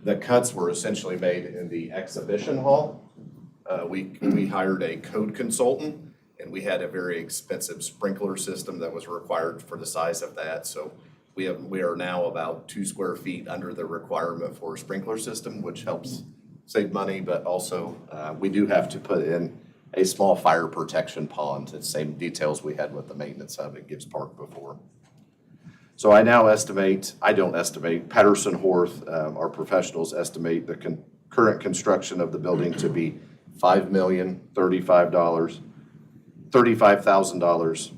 The cuts were essentially made in the exhibition hall. We hired a code consultant, and we had a very expensive sprinkler system that was required for the size of that. So we are now about 2 square feet under the requirement for a sprinkler system, which helps save money, but also we do have to put in a small fire protection pond. It's the same details we had with the maintenance hub at Gibbs Park before. So I don't estimate, Patterson Horth, our professionals estimate the current construction of the building to be $5,035,000.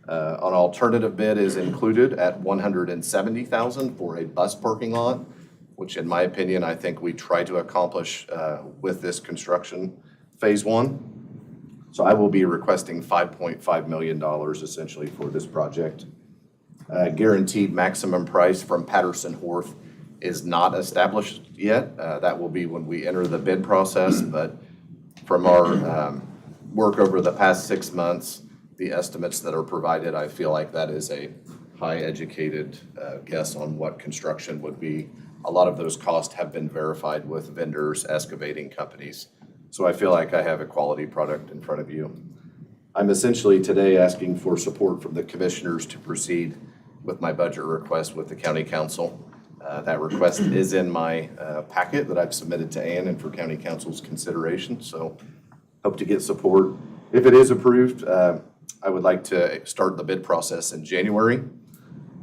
An alternative bid is included at $170,000 for a bus parking lot, which in my opinion, I think we try to accomplish with this construction phase one. So I will be requesting $5.5 million essentially for this project. Guaranteed maximum price from Patterson Horth is not established yet. That will be when we enter the bid process, but from our work over the past 6 months, the estimates that are provided, I feel like that is a high educated guess on what construction would be. A lot of those costs have been verified with vendors, excavating companies. So I feel like I have a quality product in front of you. I'm essentially today asking for support from the commissioners to proceed with my budget request with the county council. That request is in my packet that I've submitted to Ann and for county council's consideration. So hope to get support. If it is approved, I would like to start the bid process in January.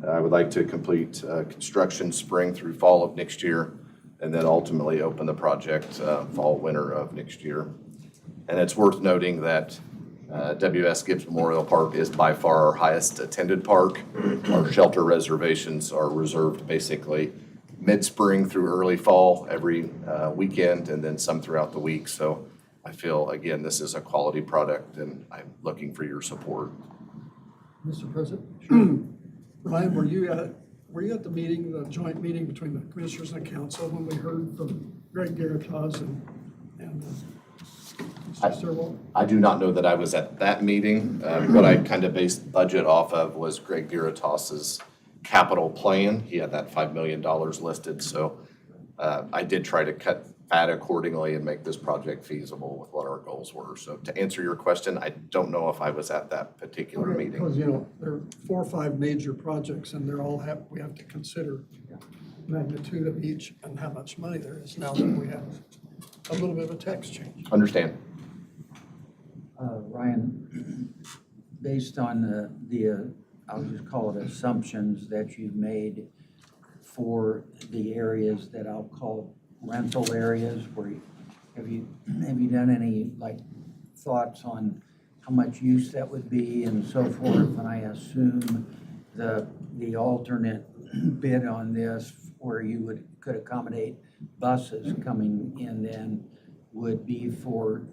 I would like to complete construction spring through fall of next year, and then ultimately open the project fall, winter of next year. And it's worth noting that W.S. Gibbs Memorial Park is by far our highest attended park. Our shelter reservations are reserved basically mid-spring through early fall every weekend, and then some throughout the week. So I feel, again, this is a quality product, and I'm looking for your support. Mr. President? Ryan, were you at the meeting, the joint meeting between the commissioners and the council when we heard from Greg Garatas and Mr. Sturwell? I do not know that I was at that meeting. What I kind of based budget off of was Greg Garatas's capital plan. He had that $5 million listed, so I did try to cut fat accordingly and make this project feasible with what our goals were. So to answer your question, I don't know if I was at that particular meeting. Because, there are 4 or 5 major projects, and we have to consider magnitude of each and how much money there is now that we have a little bit of a tax change. Understand. Ryan, based on the I'll just call it assumptions that you've made for the areas that I'll call rental areas, have you done any thoughts on how much use that would be and so forth? And I assume the alternate bid on this, where you could accommodate buses coming in, then would be for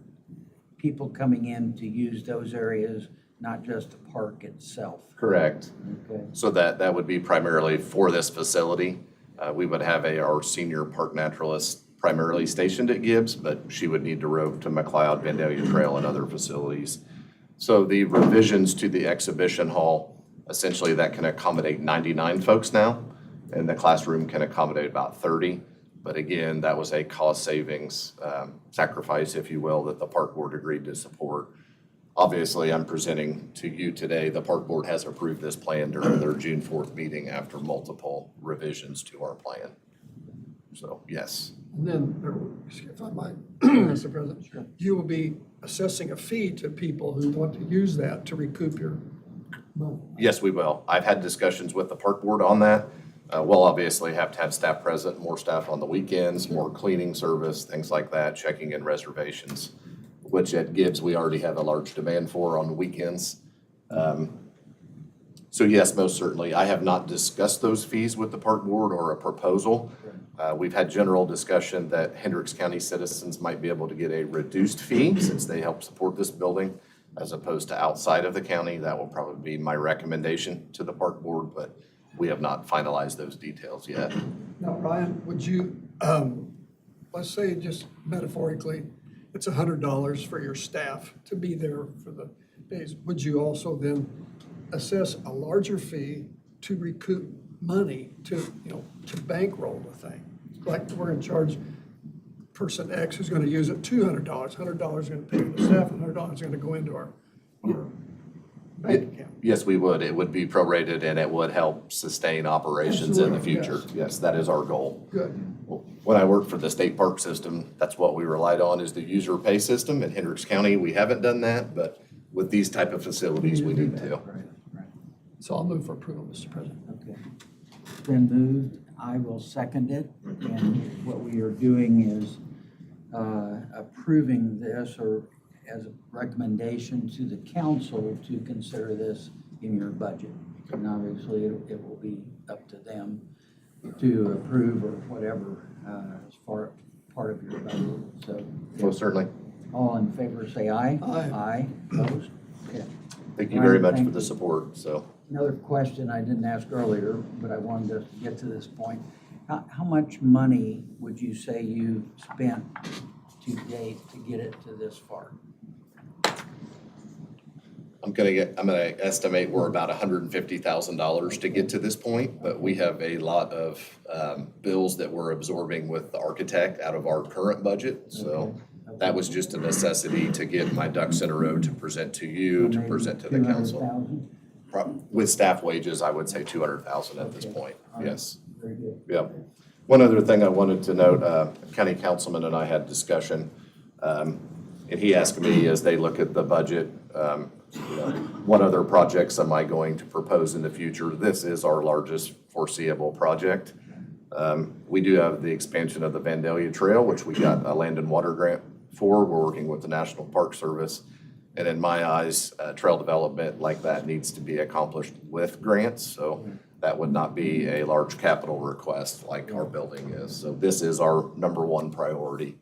people coming in to use those areas, not just the park itself. Correct. Okay. So that would be primarily for this facility. We would have our senior park naturalist primarily stationed at Gibbs, but she would need to rove to McLeod, Vandalia Trail, and other facilities. So the revisions to the exhibition hall Essentially, that can accommodate 99 folks now, and the classroom can accommodate about 30. But again, that was a cost savings sacrifice, if you will, that the park board agreed to support. Obviously, I'm presenting to you today, the park board has approved this plan during their June 4th meeting after multiple revisions to our plan. So, yes. And then, if I might, Mr. President, you will be assessing a fee to people who want to use that to recoup your money. Yes, we will. I've had discussions with the park board on that. We'll obviously have to have staff present, more staff on the weekends, more cleaning service, things like that, checking in reservations, which at Gibbs, we already have a large demand for on the weekends. So yes, most certainly. I have not discussed those fees with the park board or a proposal. We've had general discussion that Hendricks County citizens might be able to get a reduced fee since they help support this building as opposed to outside of the county. That will probably be my recommendation to the park board, but we have not finalized those details yet. Now, Ryan, would you, let's say just metaphorically, it's $100 for your staff to be there for the days. Would you also then assess a larger fee to recoup money to bankroll the thing? Like we're going to charge person X who's going to use it $200. $100 is going to pay for the staff, and $100 is going to go into our bank account. Yes, we would. It would be prorated and it would help sustain operations in the future. Yes, that is our goal. Good. When I worked for the state park system, that's what we relied on is the user pay system. In Hendricks County, we haven't done that, but with these type of facilities, we need to. So I'll move for approval, Mr. President. Okay. Been moved. I will second it. And what we are doing is approving this or as a recommendation to the council to consider this in your budget. And obviously, it will be up to them to approve or whatever as part of your budget. So, Most certainly. all in favor, say aye. Aye. Aye. Opposed? Okay. Thank you very much Thank for the you. support, so. Another question I didn't ask earlier, but I wanted to get to this point. How much money would you say you spent to date to get it to this far? I'm gonna estimate we're about $150,000 to get to this point, but we have a lot of bills that we're absorbing with the architect out of our current budget. So that was just a necessity to get my ducks in a row to present to you, to present to the council. 200,000? With staff wages, I would say 200,000 at this point, yes. Very good. Yep. One other thing I wanted to note, County Councilman and I had discussion, and he asked me as they look at the budget, what other projects am I going to propose in the future? This is our largest foreseeable project. We do have the expansion of the Vandalia Trail, which we got a land and water grant for. We're working with the National Park Service. And in my eyes, trail development like that needs to be accomplished with grants. So that would not be a large capital request like our building is. So this is our number one priority.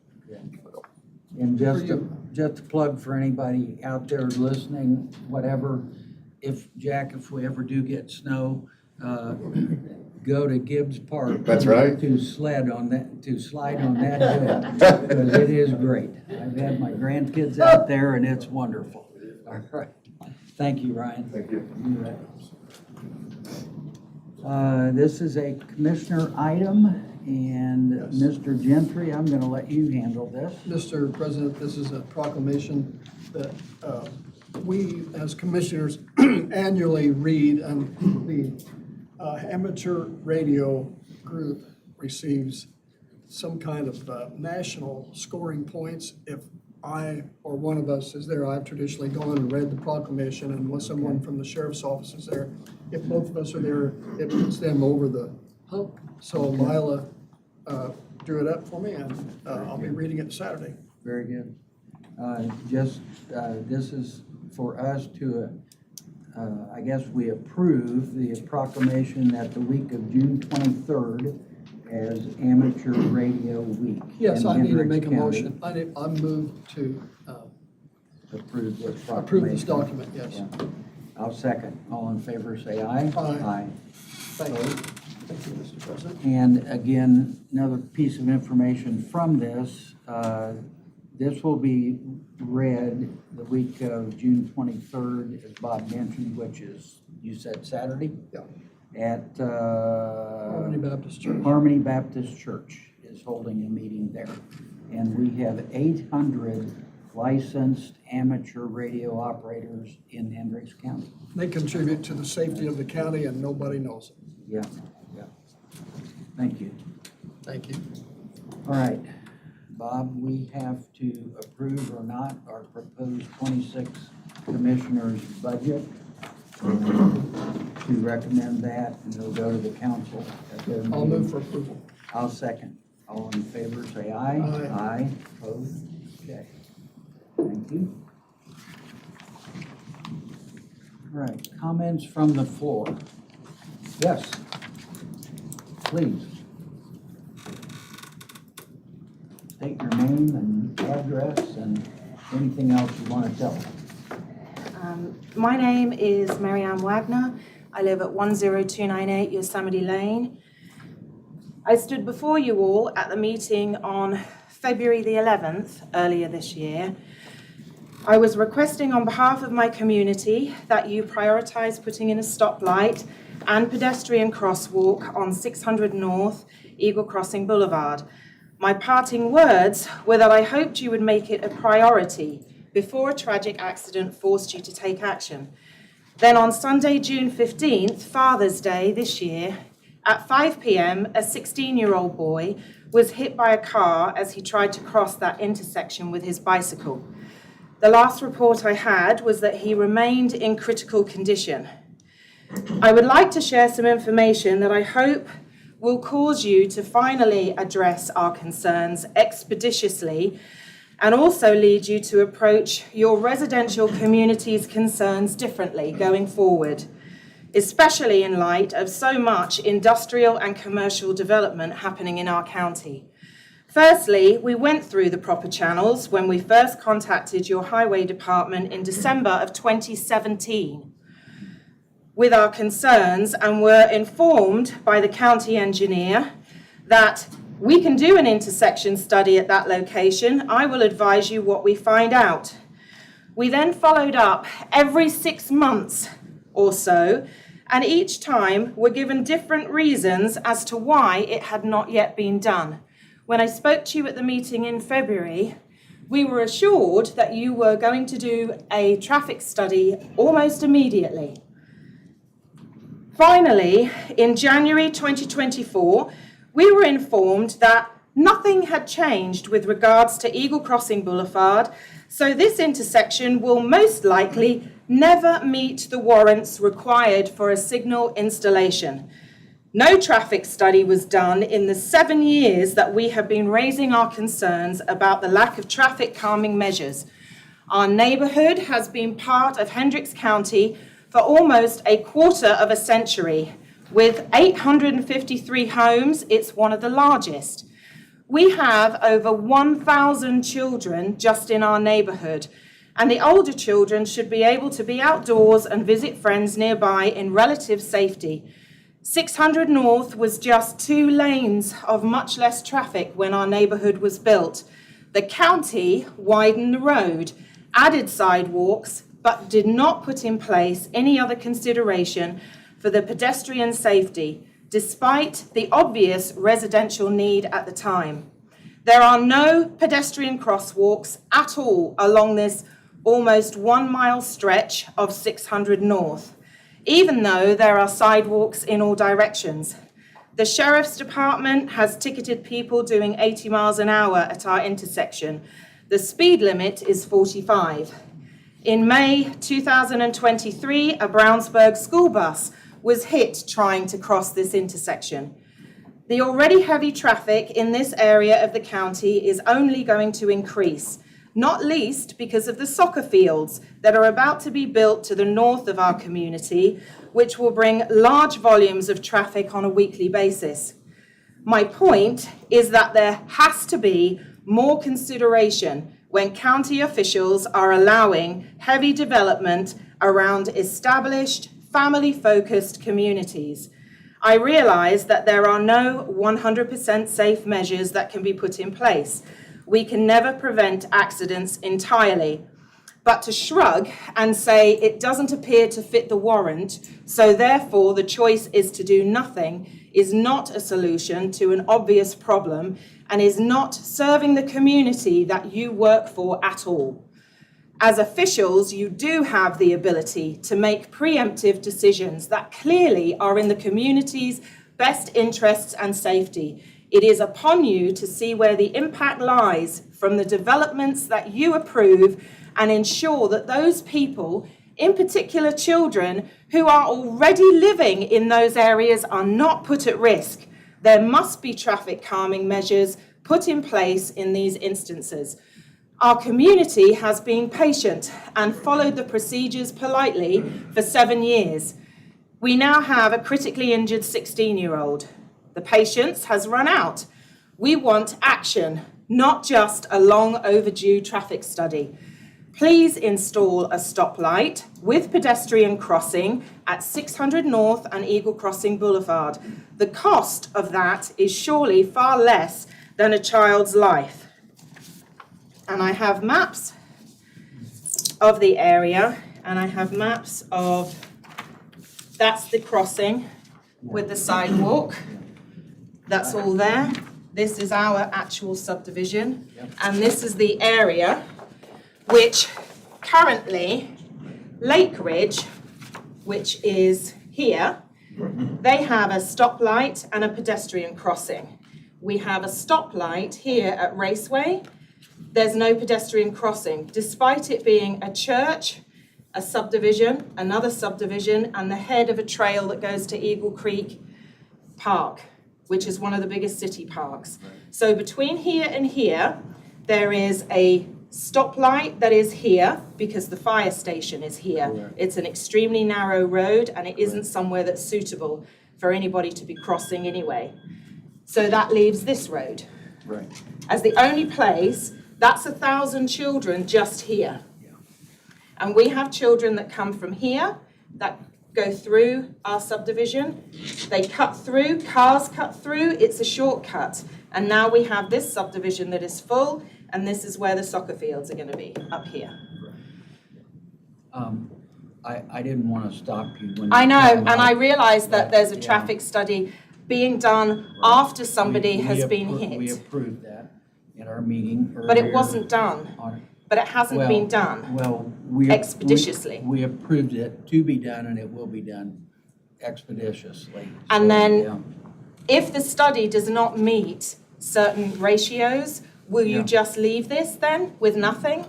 And just to plug for anybody out there listening, whatever, if we ever do get snow, go to Gibbs Park. That's right. To slide on that hill, because it is great. I've had my grandkids out there and it's wonderful. All right. Thank you, Ryan. Thank you. This is a commissioner item, and Mr. Gentry, I'm gonna let you handle this. Mr. President, this is a proclamation that we as commissioners annually read, and the amateur radio group receives some kind of national scoring points. If I or one of us is there, I've traditionally gone and read the proclamation, and when someone from the sheriff's office is there, if both of us are there, it puts them over the hump. So Lila drew it up for me, and I'll be reading it Saturday. Very good. This is for us to, I guess we approve the proclamation that the week of June 23rd as Amateur Radio Week. Yes, in I need to Hendricks make a County. motion. I move to Approve this proclamation. approve this document, yes. Yeah. I'll second. All in favor, say aye. Aye. Thank you. Thank you, Mr. President. And again, another piece of information from this, this will be read the week of June 23rd, as Bob mentioned, which is you said Saturday? Yeah. At, Harmony Baptist Church. Harmony Baptist Church is holding a meeting there. And we have 800 licensed amateur radio operators in Hendricks County. They contribute to the safety of the county and nobody knows it. Yeah, yeah. Thank you. Thank you. All right, Bob, we have to approve or not our proposed 26 commissioners' budget. To recommend that, and it'll go to the council at their meeting. I'll move for approval. I'll second. All in favor, say aye. Aye. Aye, opposed? Okay. Thank you. All right, comments from the floor. Yes, please. State your name and address and anything else you want to tell us. My name is Marianne Wagner. I live at 10298 Yosemite Lane. I stood before you all at the meeting on February the 11th, earlier this year. I was requesting on behalf of my community that you prioritize putting in a stoplight and pedestrian crosswalk on 600 North Eagle Crossing Boulevard. My parting words were that I hoped you would make it a priority before a tragic accident forced you to take action. Then on Sunday, June 15th, Father's Day this year, at 5 p.m., a 16-year-old boy was hit by a car as he tried to cross that intersection with his bicycle. The last report I had was that he remained in critical condition. I would like to share some information that I hope will cause you to finally address our concerns expeditiously and also lead you to approach your residential community's concerns differently going forward, especially in light of so much industrial and commercial development happening in our county. Firstly, we went through the proper channels when we first contacted your highway department in December of 2017 with our concerns and were informed by the county engineer that we can do an intersection study at that location. I will advise you what we find out. We then followed up every 6 months or so, and each time were given different reasons as to why it had not yet been done. When I spoke to you at the meeting in February, we were assured that you were going to do a traffic study almost immediately. Finally, in January 2024, we were informed that nothing had changed with regards to Eagle Crossing Boulevard, so this intersection will most likely never meet the warrants required for a signal installation. No traffic study was done in the 7 years that we have been raising our concerns about the lack of traffic calming measures. Our neighborhood has been part of Hendricks County for almost a quarter of a century. With 853 homes, it's one of the largest. We have over 1,000 children just in our neighborhood, and the older children should be able to be outdoors and visit friends nearby in relative safety. 600 North was just 2 lanes of much less traffic when our neighborhood was built. The county widened the road, added sidewalks, but did not put in place any other consideration for the pedestrian safety, despite the obvious residential need at the time. There are no pedestrian crosswalks at all along this almost 1 mile stretch of 600 North, even though there are sidewalks in all directions. The Sheriff's Department has ticketed people doing 80 miles an hour at our intersection. The speed limit is 45. In May 2023, a Brownsburg school bus was hit trying to cross this intersection. The already heavy traffic in this area of the county is only going to increase, not least because of the soccer fields that are about to be built to the north of our community, which will bring large volumes of traffic on a weekly basis. My point is that there has to be more consideration when county officials are allowing heavy development around established, family-focused communities. I realize that there are no 100% safe measures that can be put in place. We can never prevent accidents entirely. But to shrug and say it doesn't appear to fit the warrant, so therefore the choice is to do nothing, is not a solution to an obvious problem and is not serving the community that you work for at all. As officials, you do have the ability to make preemptive decisions that clearly are in the community's best interests and safety. It is upon you to see where the impact lies from the developments that you approve and ensure that those people, in particular children, who are already living in those areas are not put at risk. There must be traffic calming measures put in place in these instances. Our community has been patient and followed the procedures politely for 7 years. We now have a critically injured 16-year-old. The patience has run out. We want action, not just a long overdue traffic study. Please install a stoplight with pedestrian crossing at 600 North and Eagle Crossing Boulevard. The cost of that is surely far less than a child's life. And I have maps of the area, and I have maps of, that's the crossing with the sidewalk. That's all there. This is our actual subdivision, and this is the area which currently Lake Ridge, which is here, they have a stoplight and a pedestrian crossing. We have a stoplight here at Raceway. There's no pedestrian crossing, despite it being a church, a subdivision, another subdivision, and the head of a trail that goes to Eagle Creek Park, which is one of the biggest city parks. So between here and here, there is a stoplight that is here because the fire station is here. It's an extremely narrow road and it isn't somewhere that's suitable for anybody to be crossing anyway. So that leaves this road. Right. As the only place, that's 1,000 children just here. And we have children that come from here, that go through our subdivision. They cut through, cars cut through, it's a shortcut. And now we have this subdivision that is full, and this is where the soccer fields are going to be, up here. I didn't want to stop you when. I you know, came and out. I realise that there's a Yeah. traffic study being done after somebody We has been We hit. approved that in our meeting earlier. But it wasn't done. But it hasn't been done. Well, we. Expeditiously. We approved it to be done, and it will be done expeditiously. And So, then yeah. if the study does not meet certain ratios, will you just leave this then with nothing?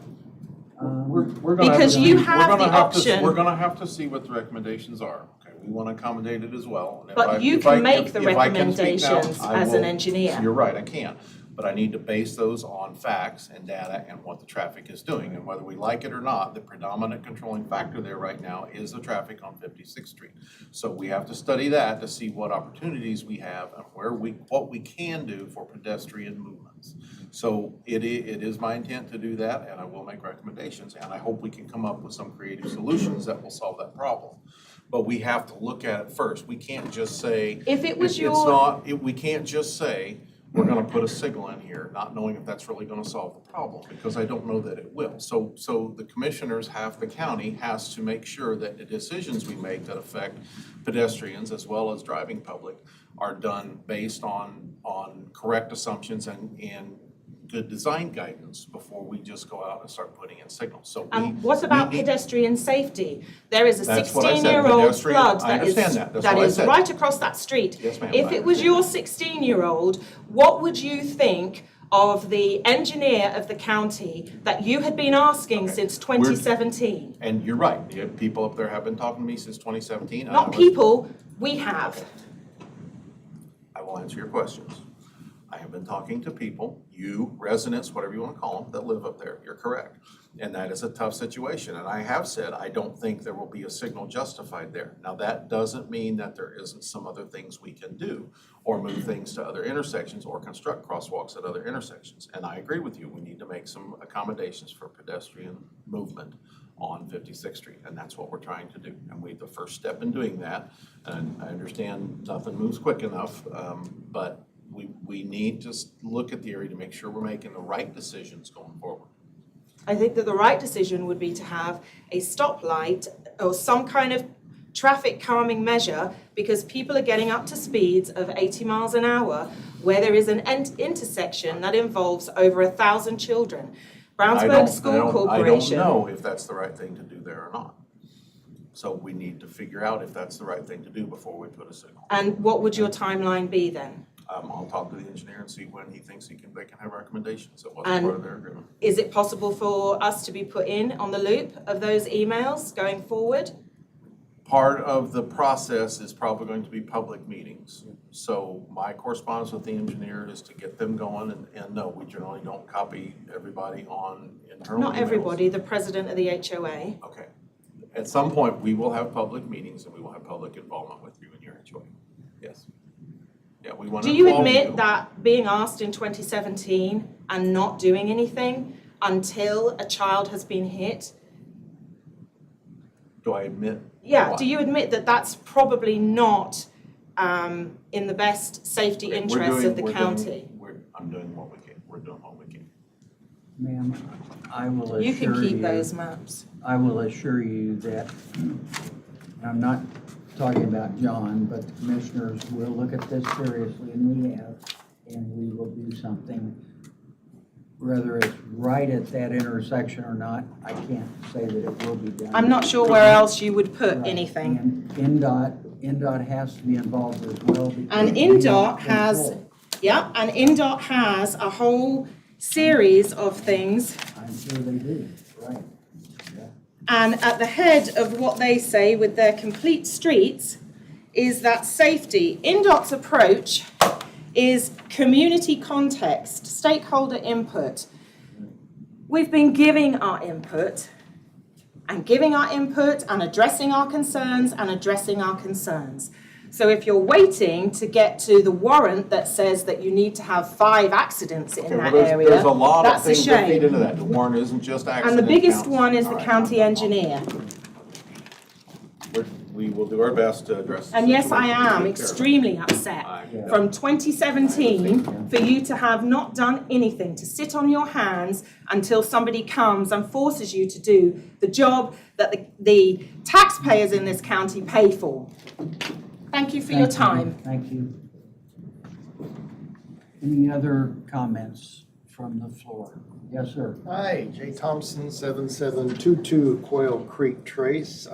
We're gonna have Because to you see- have we're gonna the have to- option. We're gonna have to see what the recommendations are. Okay, we want to accommodate it as well. And if But I- you if I- can make if- the if I can speak now, recommendations I as an will. engineer. You're right, I can. But I need to base those on facts and data and what the traffic is doing. And whether we like it or not, the predominant controlling factor there right now is the traffic on 56th Street. So we have to study that to see what opportunities we have and what we can do for pedestrian movements. So it is my intent to do that, and I will make recommendations, and I hope we can come up with some creative solutions that will solve that problem. But we have to look at it first. We can't just say. If it was We can't just say, we're gonna put a signal in here, not knowing if that's really gonna solve the problem, because I don't know that it will. So the commissioners the county has to make sure that the decisions we make that affect pedestrians as well as driving public are done based on correct assumptions and good design guidance before we just go out and start putting in signals. So What about pedestrian safety? There is a That's what I said, 16-year-old pedestrian- flood I that is, understand that. That's that what I is said. right across that street. Yes, ma'am, If I it was your 16-year-old, what would you think of the engineer of the county that you had been asking since 2017? And you're right, the people up there have been talking to me since 2017. and I Not was- people, we have. I will answer your questions. I have been talking to people, you residents, whatever you want to call them, that live up there. You're correct. And that is a tough situation. And I have said, I don't think there will be a signal justified there. Now, that doesn't mean that there isn't some other things we can do or move things to other intersections or construct crosswalks at other intersections. And I agree with you. We need to make some accommodations for pedestrian movement on 56th Street, and that's what we're trying to do. And the first step in doing that, and I understand nothing moves quick enough, but we need to look at the area to make sure we're making the right decisions going forward. I think that the right decision would be to have a stoplight or some kind of traffic calming measure, because people are getting up to speeds of 80 miles an hour where there is an intersection that involves over 1,000 children. Brownsburg School Corporation. I don't know if that's the right thing to do there or not. So we need to figure out if that's the right thing to do before we put a signal. And what would your timeline be then? I'll talk to the engineer and see when he thinks they can have recommendations. It wasn't And part of their agreement. is it possible for us to be put in on the loop of those emails going forward? Part of the process is probably going to be public meetings. So my correspondence with the engineer is to get them going, and no, we generally don't copy everybody on internal Not emails. everybody, the president of the HOA. Okay. At some point, we will have public meetings and we will have public involvement with you in your HOA. Yes. Yeah, we want to Do you involve admit that being asked in 2017 and not doing anything until a child has been hit? Do I admit? Yeah, what? do you admit that that's probably not in the best safety Okay, interests of the county? I'm doing what we can. We're doing what we can. Ma'am, I will assure You you. can keep those maps. I will assure you that, and I'm not talking about John, but the commissioners will look at this seriously, and we have, and we will do something. Whether it's right at that intersection or not, I can't say that it will be done. I'm not sure where else you would put Right. anything. And NDOT has to be involved as well. because And we NDOT has, control. yeah, and NDOT has a whole series of things. I'm sure they do, right. And at the head of what they say with their complete streets is that safety. NDOT's approach is community context, stakeholder input. We've been giving our input and addressing our concerns. So if you're waiting to get to the warrant that says that you need to have 5 accidents in that area, There's a lot of that's a things that feed shame. into that. The warrant isn't just accident And the biggest counts. one is All the right. county engineer. We will do our best to address the And yes, I situation. am Take care of it. extremely upset Yeah. from 2017 for you to have not done anything, to sit on your hands until somebody comes and forces you to do the job that the taxpayers in this county pay for. Thank you for your time. Thank you. Any other comments from the floor? Yes, sir. Hi, Jay Thompson, 7722 Quail Creek Trace.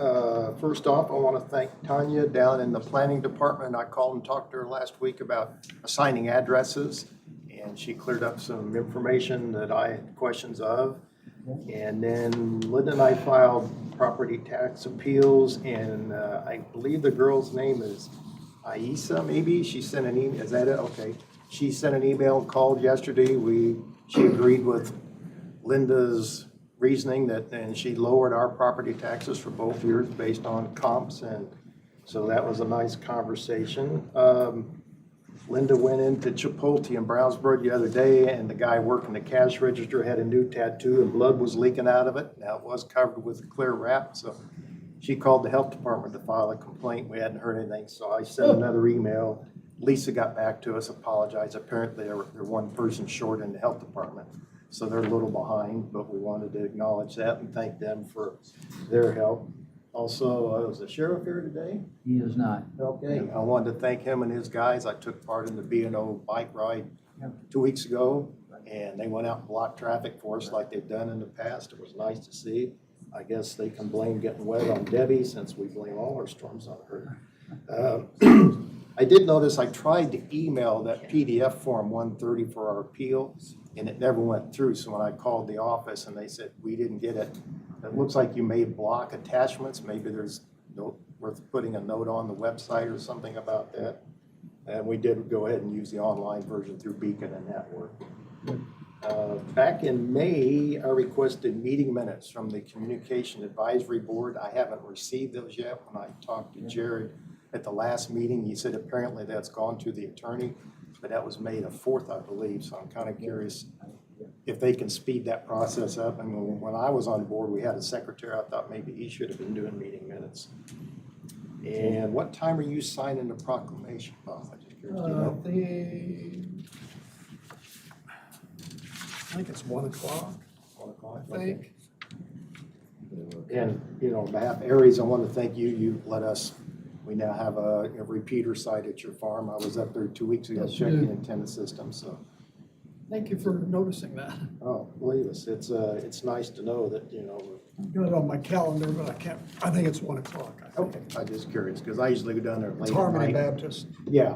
First off, I want to thank Tanya down in the planning department. I called and talked to her last week about assigning addresses, and she cleared up some information that I had questions of. And then Linda and I filed property tax appeals, and I believe the girl's name is Aisa, maybe? She sent an email, is that it? Okay. She sent an email, called yesterday. She agreed with Linda's reasoning and she lowered our property taxes for both years based on comps, and so that was a nice conversation. Linda went into Chipotle in Brownsburg the other day, and the guy working the cash register had a new tattoo and blood was leaking out of it. Now it was covered with clear wrap, so she called the health department to file a complaint. We hadn't heard anything, so I sent another email. Lisa got back to us, apologized. Apparently they're one person short in the health department, so they're a little behind, but we wanted to acknowledge that and thank them for their help. Also, was the sheriff here today? He is not. Okay, I wanted to thank him and his guys. I took part in the B&O bike ride 2 weeks ago, and they went out and blocked traffic for us like they've done in the past. It was nice to see. I guess they can blame getting wet on Debbie, since we blame all our storms on her. I did notice I tried to email that PDF form 130 for our appeal, and it never went through. So when I called the office and they said, we didn't get it, it looks like you may block attachments. Maybe there's worth putting a note on the website or something about that. And we did go ahead and use the online version through Beacon, and that worked. Back in May, I requested meeting minutes from the Communication Advisory Board. I haven't received those yet. When I talked to Jared at the last meeting, he said apparently that's gone to the attorney, but that was May the 4th, I believe. So I'm kind of curious if they can speed that process up. I mean, when I was on board, we had a secretary. I thought maybe he should have been doing meeting minutes. And what time are you signing the proclamation, Bob? I'm just curious. Do you know? I think it's 1 o'clock. 1 o'clock? I think. And, on behalf of Aries, I want to thank you. You let us, we now have a repeater site at your farm. I was up there 2 weeks ago Yes, you checking do. antenna system, so. Thank you for noticing that. Oh, believe us, it's nice to know that, I've got it on my calendar, but I think it's 1 o'clock. okay, I'm just curious, because I usually go down there It's late at Harmony night. Baptist. Yeah,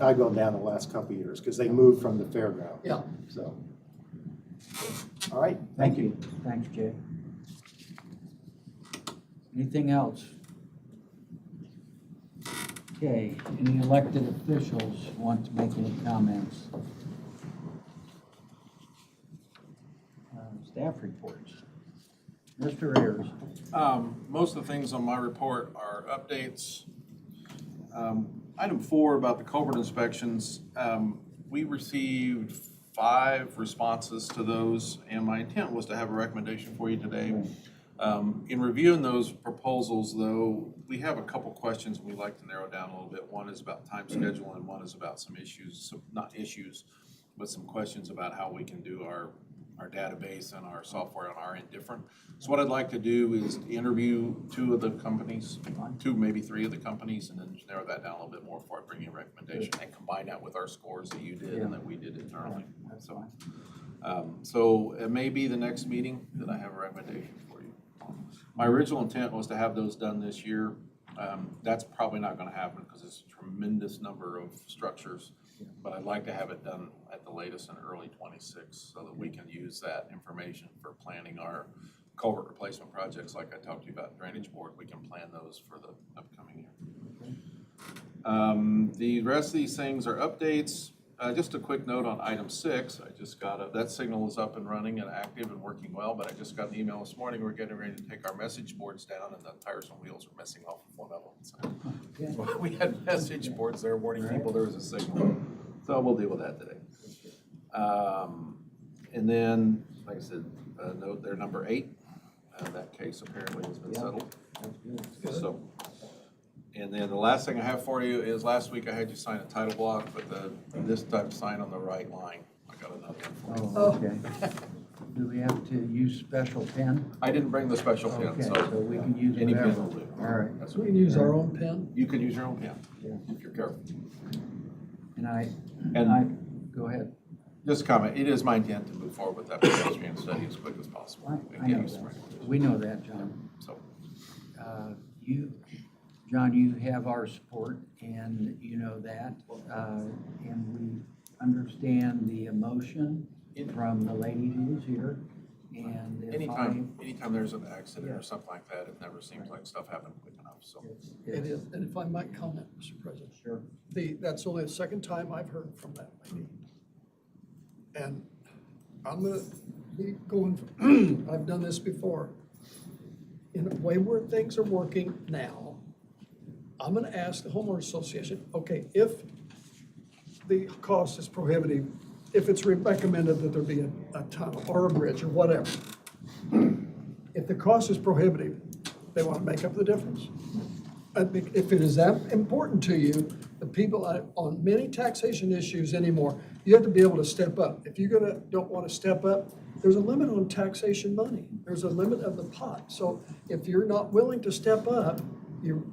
I go down the last couple of years, because they moved from the fairground. Yeah. So. All right, Thank you. Thanks, Jay. Anything else? Okay, any elected officials want to make any comments? Staff reports. Mr. Ayers. Most of the things on my report are updates. Item 4 about the culvert inspections, we received 5 responses to those, and my intent was to have a recommendation for you today. In reviewing those proposals, though, we have a couple questions we'd like to narrow down a little bit. One is about time schedule, and one is about some issues, not issues, but some questions about how we can do our database and our software on our end different. So what I'd like to do is interview 2 of the companies, 2, maybe 3 of the companies, and then narrow that down a little bit more before I bring you a recommendation and combine that with our scores that you did and that we did internally. So it may be the next meeting that I have a recommendation for you. My original intent was to have those done this year. That's probably not gonna happen because it's a tremendous number of structures. But I'd like to have it done at the latest in early 26 so that we can use that information for planning our culvert replacement projects like I talked to you about drainage board. We can plan those for the upcoming year. The rest of these things are updates. Just a quick note on item 6. I just got that signal is up and running and active and working well, but I just got an email this morning. We're getting ready to take our message boards down and the tires and wheels are missing off of one of them. So we had message boards there warning people there was a signal. So we'll deal with that today. And then, like I said, note there number 8. That case apparently has been settled. So. And then the last thing I have for you is last week I had you sign a title block, but this time sign on the right line. I got another one for you. Oh, okay. Do we have to use special pen? I didn't bring the special pen, Okay, so so we can use any pen whatever. will do. All right. That's We can use our own pen. You can use your own pen if you're careful. And go ahead. Just a comment. It is my intent to move forward with that pedestrian study as quick as possible. I know that. We know that, John. So. John, you have our support, and you know that, and we understand the emotion from the lady who was here, and if Anytime there's an accident or something like that, it never seems like stuff happened quick enough, so. It is, and if I might comment, Mr. President. Sure. That's only the second time I've heard from that lady. And I'm gonna be going, I've done this before. In a way where things are working now, I'm gonna ask the homeowner association, okay, if the cost is prohibitive, if it's recommended that there be a tunnel or a bridge or whatever, if the cost is prohibitive, they wanna make up the difference. If it is that important to you, the people on many taxation issues anymore, you have to be able to step up. If you're don't wanna step up, there's a limit on taxation money. There's a limit of the pot. So if you're not willing to step up, you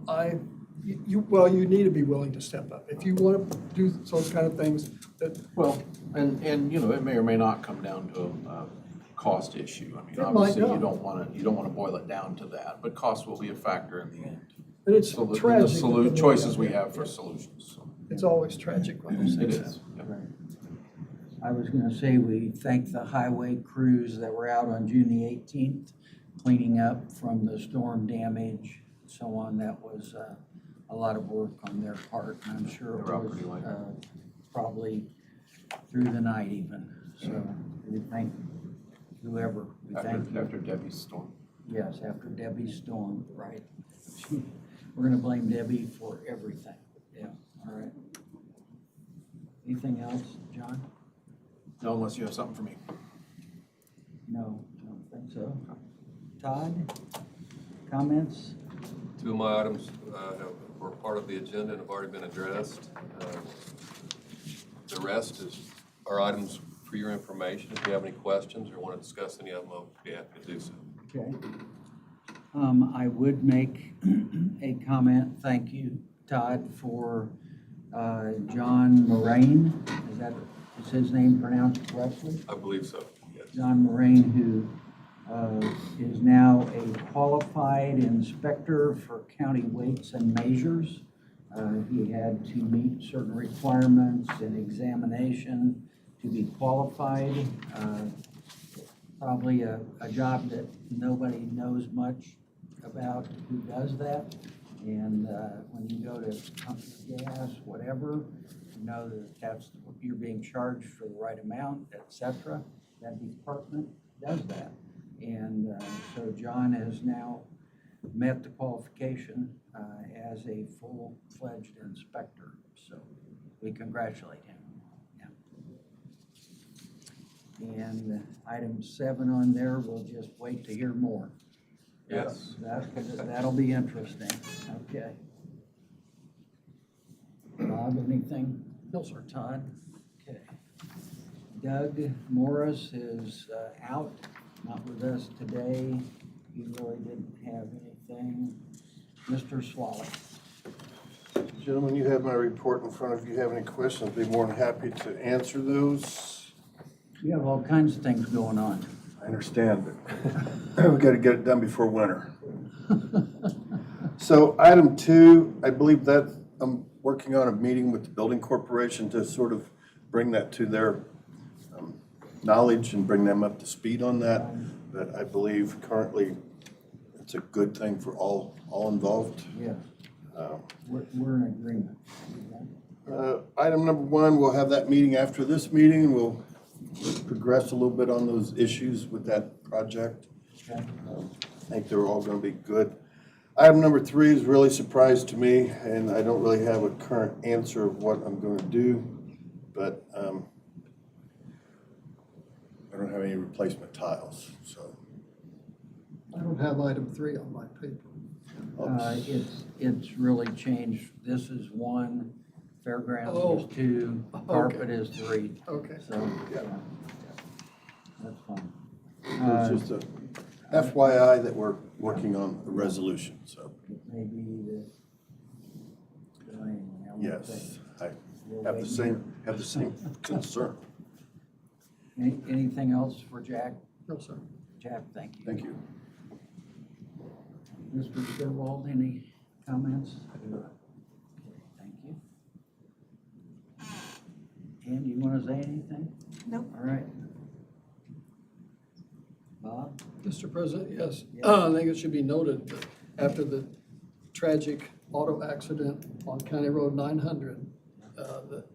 need to be willing to step up. If you want to do those kind of things that. Well, and it may or may not come down to a cost issue. I mean, It might obviously, not. you don't want to boil it down to that, but cost will be a factor in the end. And it's So tragic. the choices we have for solutions. So. It's always tragic when those It things is. happen. I was gonna say, we thank the highway crews that were out on June the 18th, cleaning up from the storm damage, so on. That was a lot of work on their part, and I'm sure it was probably through the night even. So we thank whoever. After Debbie's storm. Yes, after Debbie's storm, right. We're gonna blame Debbie for everything. Yeah, all right. Anything else, John? No, unless you have something for me. No, I don't think so. Todd, comments? 2 of my items were part of the agenda and have already been addressed. The rest are items for your information. If you have any questions or want to discuss any of them, I'll be happy to do so. Okay. I would make a comment, thank you, Todd, for John Moraine. Is his name pronounced correctly? I believe so, yes. John Moraine, who is now a qualified inspector for county weights and measures. He had to meet certain requirements and examination to be qualified. Probably a job that nobody knows much about who does that. And when you go to pump gas, whatever, you know that you're being charged for the right amount, etc. That department does that. And so John has now met the qualification as a full-fledged inspector. So we congratulate him. Yeah. And item 7 on there, we'll just wait to hear more. Yes. That'll be interesting. Okay. Bob, anything? No, sir. Todd? Okay. Doug Morris is out, not with us today. He really didn't have anything. Mr. Swally. Gentlemen, you have my report in front of you. Have any questions? I'd be more than happy to answer those. You have all kinds of things going on. I understand, but we got to get it done before winter. So item 2, I believe that I'm working on a meeting with the building corporation to sort of bring that to their knowledge and bring them up to speed on that. But I believe currently it's a good thing for all involved. Yeah. We're in agreement. Item number 1, we'll have that meeting after this meeting, and we'll progress a little bit on those issues with that project. Okay. I think they're all going to be good. Item number 3 is really a surprise to me, and I don't really have a current answer of what I'm going to do, but I don't have any replacement tiles, so. I don't have item 3 on my paper. It's really changed. This is 1, fairgrounds Oh. is 2, carpet is 3. Okay. So, yeah, that's fine. It's just a FYI that we're working on a resolution, so. Maybe the. Yes, I have the same concern. Anything else for Jack? No, sir. Jack, thank you. Thank you. Mr. Sherwold, any comments? Okay, thank you. Ann, do you want to say anything? No. All right. Bob? Mr. President, yes. Yes. I think it should be noted that after the tragic auto accident on County Road 900, that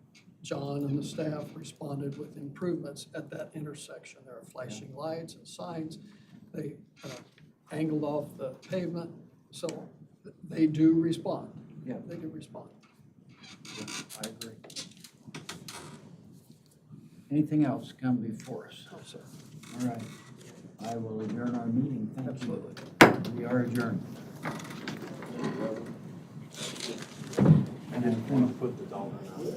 John and the staff responded with improvements at that intersection. There are flashing lights and signs. They angled off the pavement, so they do respond. Yeah. They do respond. Yeah, I agree. Anything else come before us? No, sir. All right. I will adjourn our meeting. Thank you. Absolutely. We are adjourned. And then want to put the dollar amount.